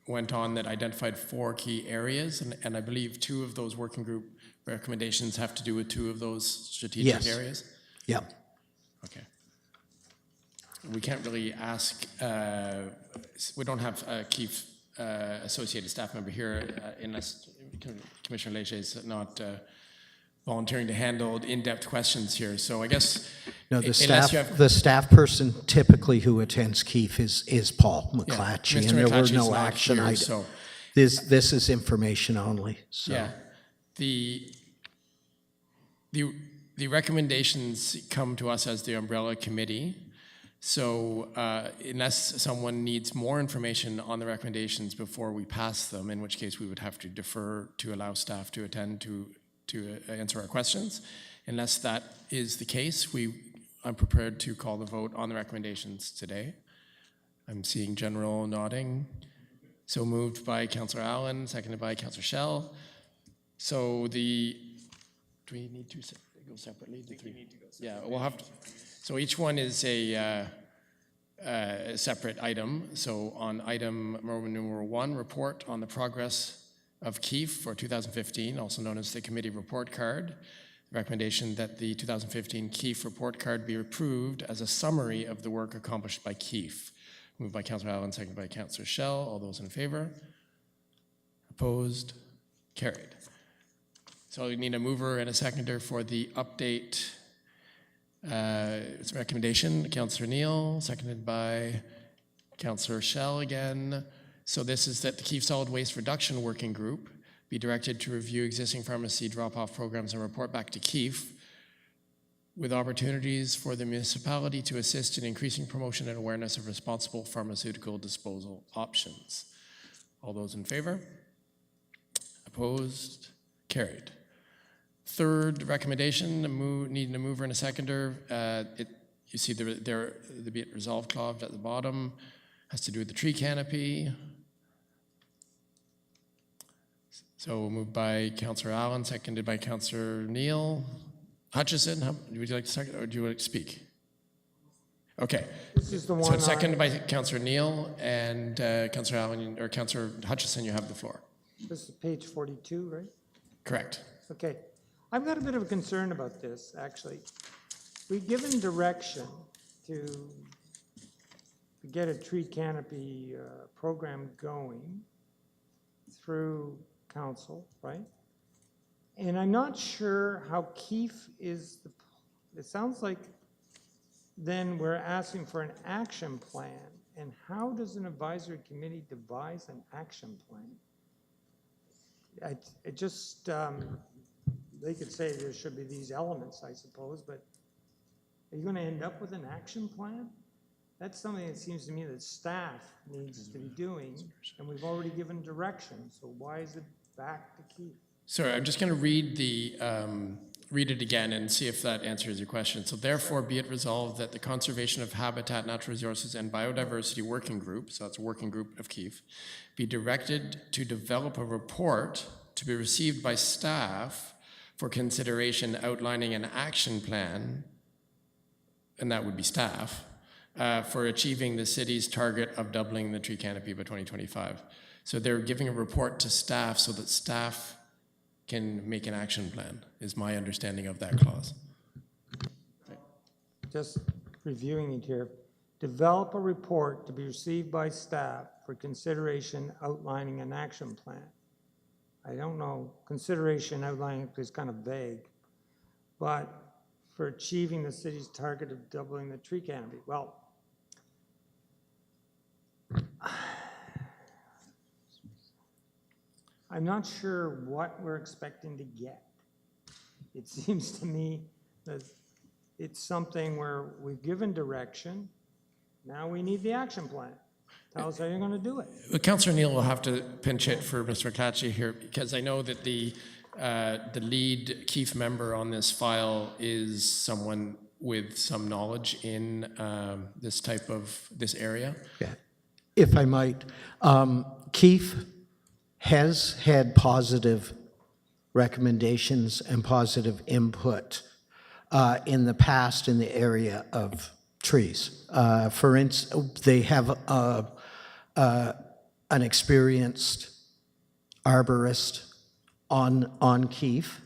went on that identified 4 key areas, and I believe 2 of those working group recommendations have to do with 2 of those strategic areas? Yeah. Okay. We can't really ask, we don't have a Keefe associated staff member here unless Commissioner Leger is not volunteering to handle in-depth questions here. So I guess no, the staff person typically who attends Keefe is Paul McClatchy, and there were no action items. So this is information only. So. Yeah, the recommendations come to us as the umbrella committee. So unless someone needs more information on the recommendations before we pass them, in which case we would have to defer to allow staff to attend to answer our questions. Unless that is the case, I'm prepared to call the vote on the recommendations today. I'm seeing general nodding. So moved by Councillor Allen, seconded by Councillor Schell. So do we need to go separately? I think we need to go separately. Yeah, we'll have to. So each one is a separate item. So on item Roman numeral 1, report on the progress of Keefe for 2015, also known as the committee report card. Recommendation that the 2015 Keefe report card be approved as a summary of the work accomplished by Keefe. Moved by Councillor Allen, seconded by Councillor Schell. All those in favor? Opposed? Carried. So we need a mover and a seconder for the update. It's a recommendation, Councillor Neal, seconded by Councillor Schell again. So this is that the Keefe Solid Waste Reduction Working Group be directed to review existing pharmacy drop-off programs and report back to Keefe with opportunities for the municipality to assist in increasing promotion and awareness of responsible pharmaceutical disposal options. All those in favor? Opposed? Carried. Third recommendation, needing a mover and a seconder. You see the be it resolved clause at the bottom, has to do with the tree canopy. So moved by Councillor Allen, seconded by Councillor Neal. Hutchison, would you like to second, or do you want to speak? Okay. This is the one. So it's seconded by Councillor Neal, and Councillor Allen, or Councillor Hutchison, you have the floor. This is page 42, right? Correct. Okay. I've got a bit of a concern about this, actually. We've given direction to get a tree canopy program going through council, right? And I'm not sure how Keefe is, it sounds like then we're asking for an action plan. And how does an advisory committee devise an action plan? It just, they could say there should be these elements, I suppose, but are you going to end up with an action plan? That's something that seems to me that staff needs to be doing, and we've already given direction, so why is it back to Keith? Sorry, I'm just going to read it again and see if that answers your question. So therefore, be it resolved that the Conservation of Habitat, Natural Resources, and Biodiversity Working Group, so that's a working group of Keefe, be directed to develop a report to be received by staff for consideration outlining an action plan, and that would be staff, for achieving the city's target of doubling the tree canopy by 2025. So they're giving a report to staff so that staff can make an action plan, is my understanding of that clause. Just reviewing it here. Develop a report to be received by staff for consideration outlining an action plan. I don't know, consideration outlining is kind of vague, but for achieving the city's target of doubling the tree canopy. Well, I'm not sure what we're expecting to get. It seems to me that it's something where we've given direction, now we need the action plan. Tell us how you're going to do it. Well, Councillor Neal will have to pinch hit for Mr. McClatchy here, because I know that the lead Keefe member on this file is someone with some knowledge in this area. Yeah. If I might, Keefe has had positive recommendations and positive input in the past in the area of trees. For instance, they have an experienced arborist on Keefe.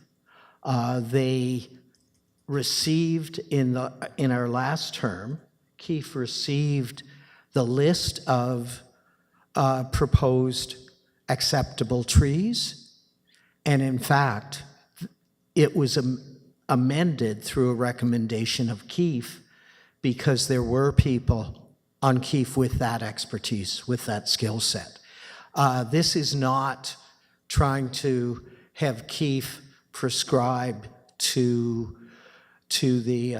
They received in our last term, Keefe received the list of proposed acceptable trees, and in fact, it was amended through a recommendation of Keefe because there were people on Keefe with that expertise, with that skill set. This is not trying to have Keefe prescribe to the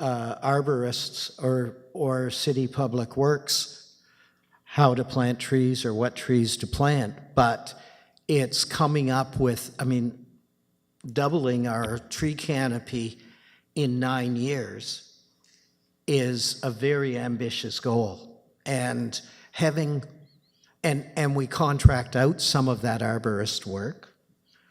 arborists or city public works how to plant trees or what trees to plant, but it's coming up with, doubling our tree canopy in 9 years is a very ambitious goal. And we contract out some of that arborist work.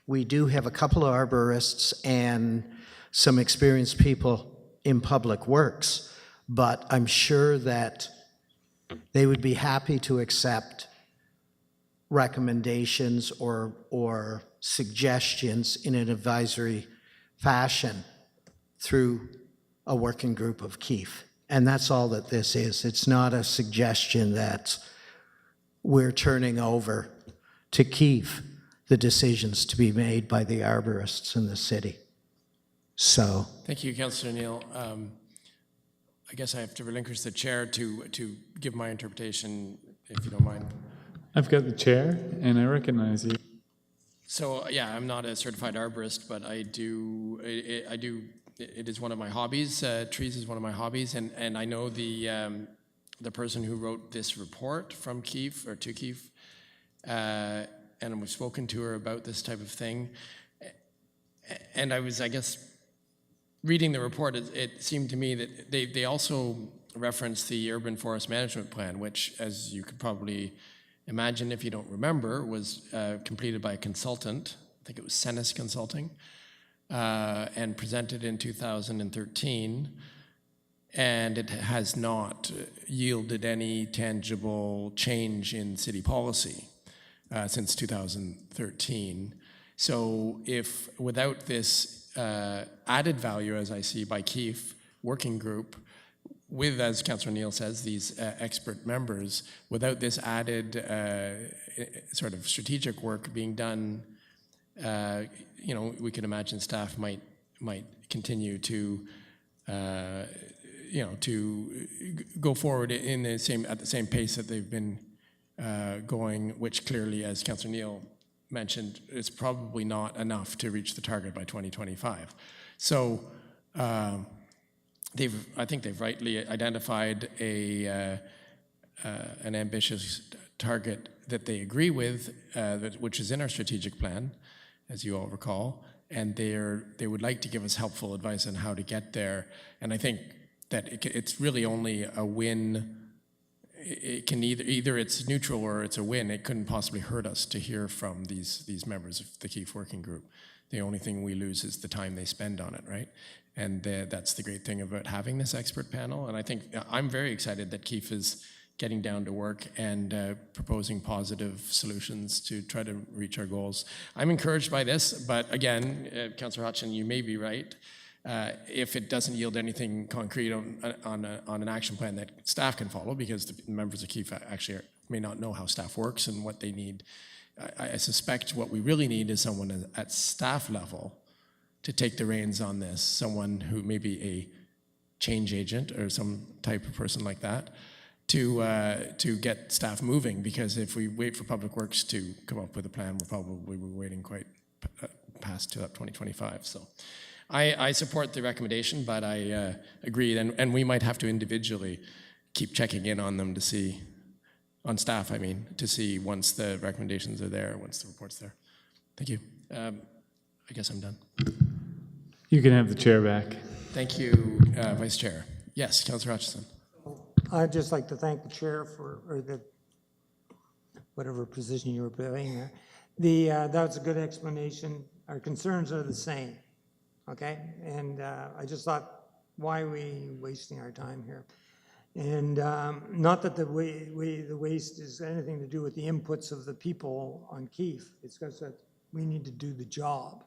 We do have a couple of arborists and some experienced people in public works, but I'm sure that they would be happy to accept recommendations or suggestions in an advisory fashion through a working group of Keefe. And that's all that this is. It's not a suggestion that we're turning over to Keefe the decisions to be made by the arborists in the city. So. Thank you, Councillor Neal. I guess I have to relinquish the chair to give my interpretation, if you don't mind. I've got the chair, and I recognize you. So yeah, I'm not a certified arborist, but it is one of my hobbies. Trees is one of my hobbies, and I know the person who wrote this report from Keefe or to Keefe and we've spoken to her about this type of thing. And I was, I guess, reading the report, it seemed to me that they also referenced the Urban Forest Management Plan, which, as you could probably imagine if you don't remember, was completed by a consultant. I think it was Cenis Consulting, and presented in 2013. And it has not yielded any tangible change in city policy since 2013. So if without this added value, as I see by Keefe working group, with, as Councillor Neal says, these expert members, without this added sort of strategic work being done, you know, we can imagine staff might continue to you know, to go forward in the same at the same pace that they've been going, which clearly, as Councillor Neal mentioned, is probably not enough to reach the target by 2025. So I think they've rightly identified an ambitious target that they agree with, which is in our strategic plan, as you all recall, and they would like to give us helpful advice on how to get there. And I think that it's really only a win. It can either it's neutral or it's a win. It couldn't possibly hurt us to hear from these members of the Keefe Working Group. The only thing we lose is the time they spend on it, right? And that's the great thing about having this expert panel. And I think I'm very excited that Keefe is getting down to work and proposing positive solutions to try to reach our goals. I'm encouraged by this, but again, Councillor Hodgson, you may be right. If it doesn't yield anything concrete on an action plan that staff can follow, because the members of Keefe actually may not know how staff works and what they need, I suspect what we really need is someone at staff level to take the reins on this, someone who may be a change agent or some type of person like that, to get staff moving, because if we wait for Public Works to come up with a plan, we're probably waiting quite past 2025. So I support the recommendation, but I agree, and we might have to individually keep checking in on them to see, on staff, I mean, to see once the recommendations are there, once the report's there. Thank you. I guess I'm done. You can have the chair back. Thank you, Vice Chair. Yes, Councillor Hutchison. I'd just like to thank the chair or the, whatever position you were playing there. That was a good explanation. Our concerns are the same, okay? And I just thought, why are we wasting our time here? And not that the waste is anything to do with the inputs of the people on Keefe. It's because that we need to do the job.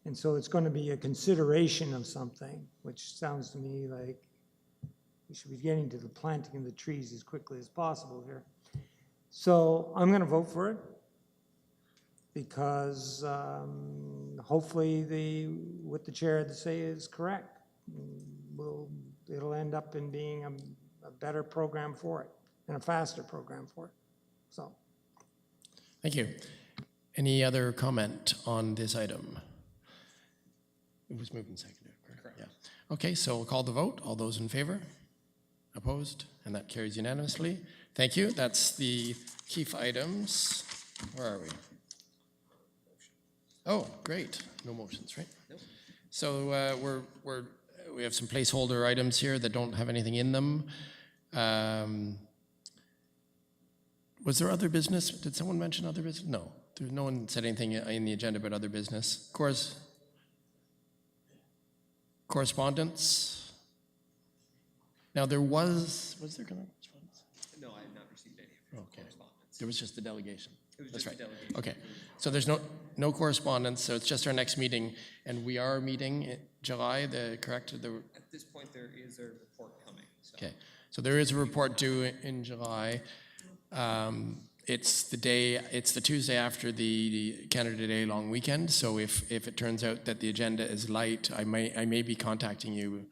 And so it's going to be a consideration of something, which sounds to me like we should be getting to the planting of the trees as quickly as possible here. So I'm going to vote for it because hopefully what the chair had to say is correct. It'll end up in being a better program for it and a faster program for it. So. Thank you. Any other comment on this item? It was moved and seconded, correct? Yeah. Okay, so we'll call the vote. All those in favor? Opposed? And that carries unanimously. Thank you. That's the Keefe items. Where are we? Oh, great. No motions, right? Nope. So we have some placeholder items here that don't have anything in them. Was there other business? Did someone mention other business? No. No one said anything in the agenda about other business. Correspondence? Now there was there correspondence? No, I have not received any correspondence. There was just the delegation. It was That's just right. the delegation. Okay, so there's no correspondence, so it's just our next meeting, and we are meeting in July, correct? At this point, there is a report coming. So. Okay, so there is a report due in July. It's the Tuesday after the Canada Day long weekend, so if it turns out that the agenda is light, I may be contacting you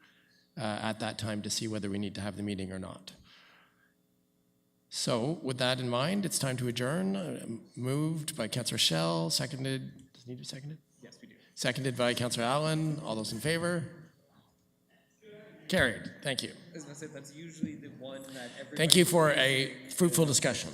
at that time to see whether we need to have the meeting or not. So with that in mind, it's time to adjourn. Moved by Councillor Schell, seconded, does it need to be seconded? Yes, we do. Seconded by Councillor Allen. All those in favor? Carried. Thank you. I was going to say, that's usually the one that everybody... Thank you for a fruitful discussion.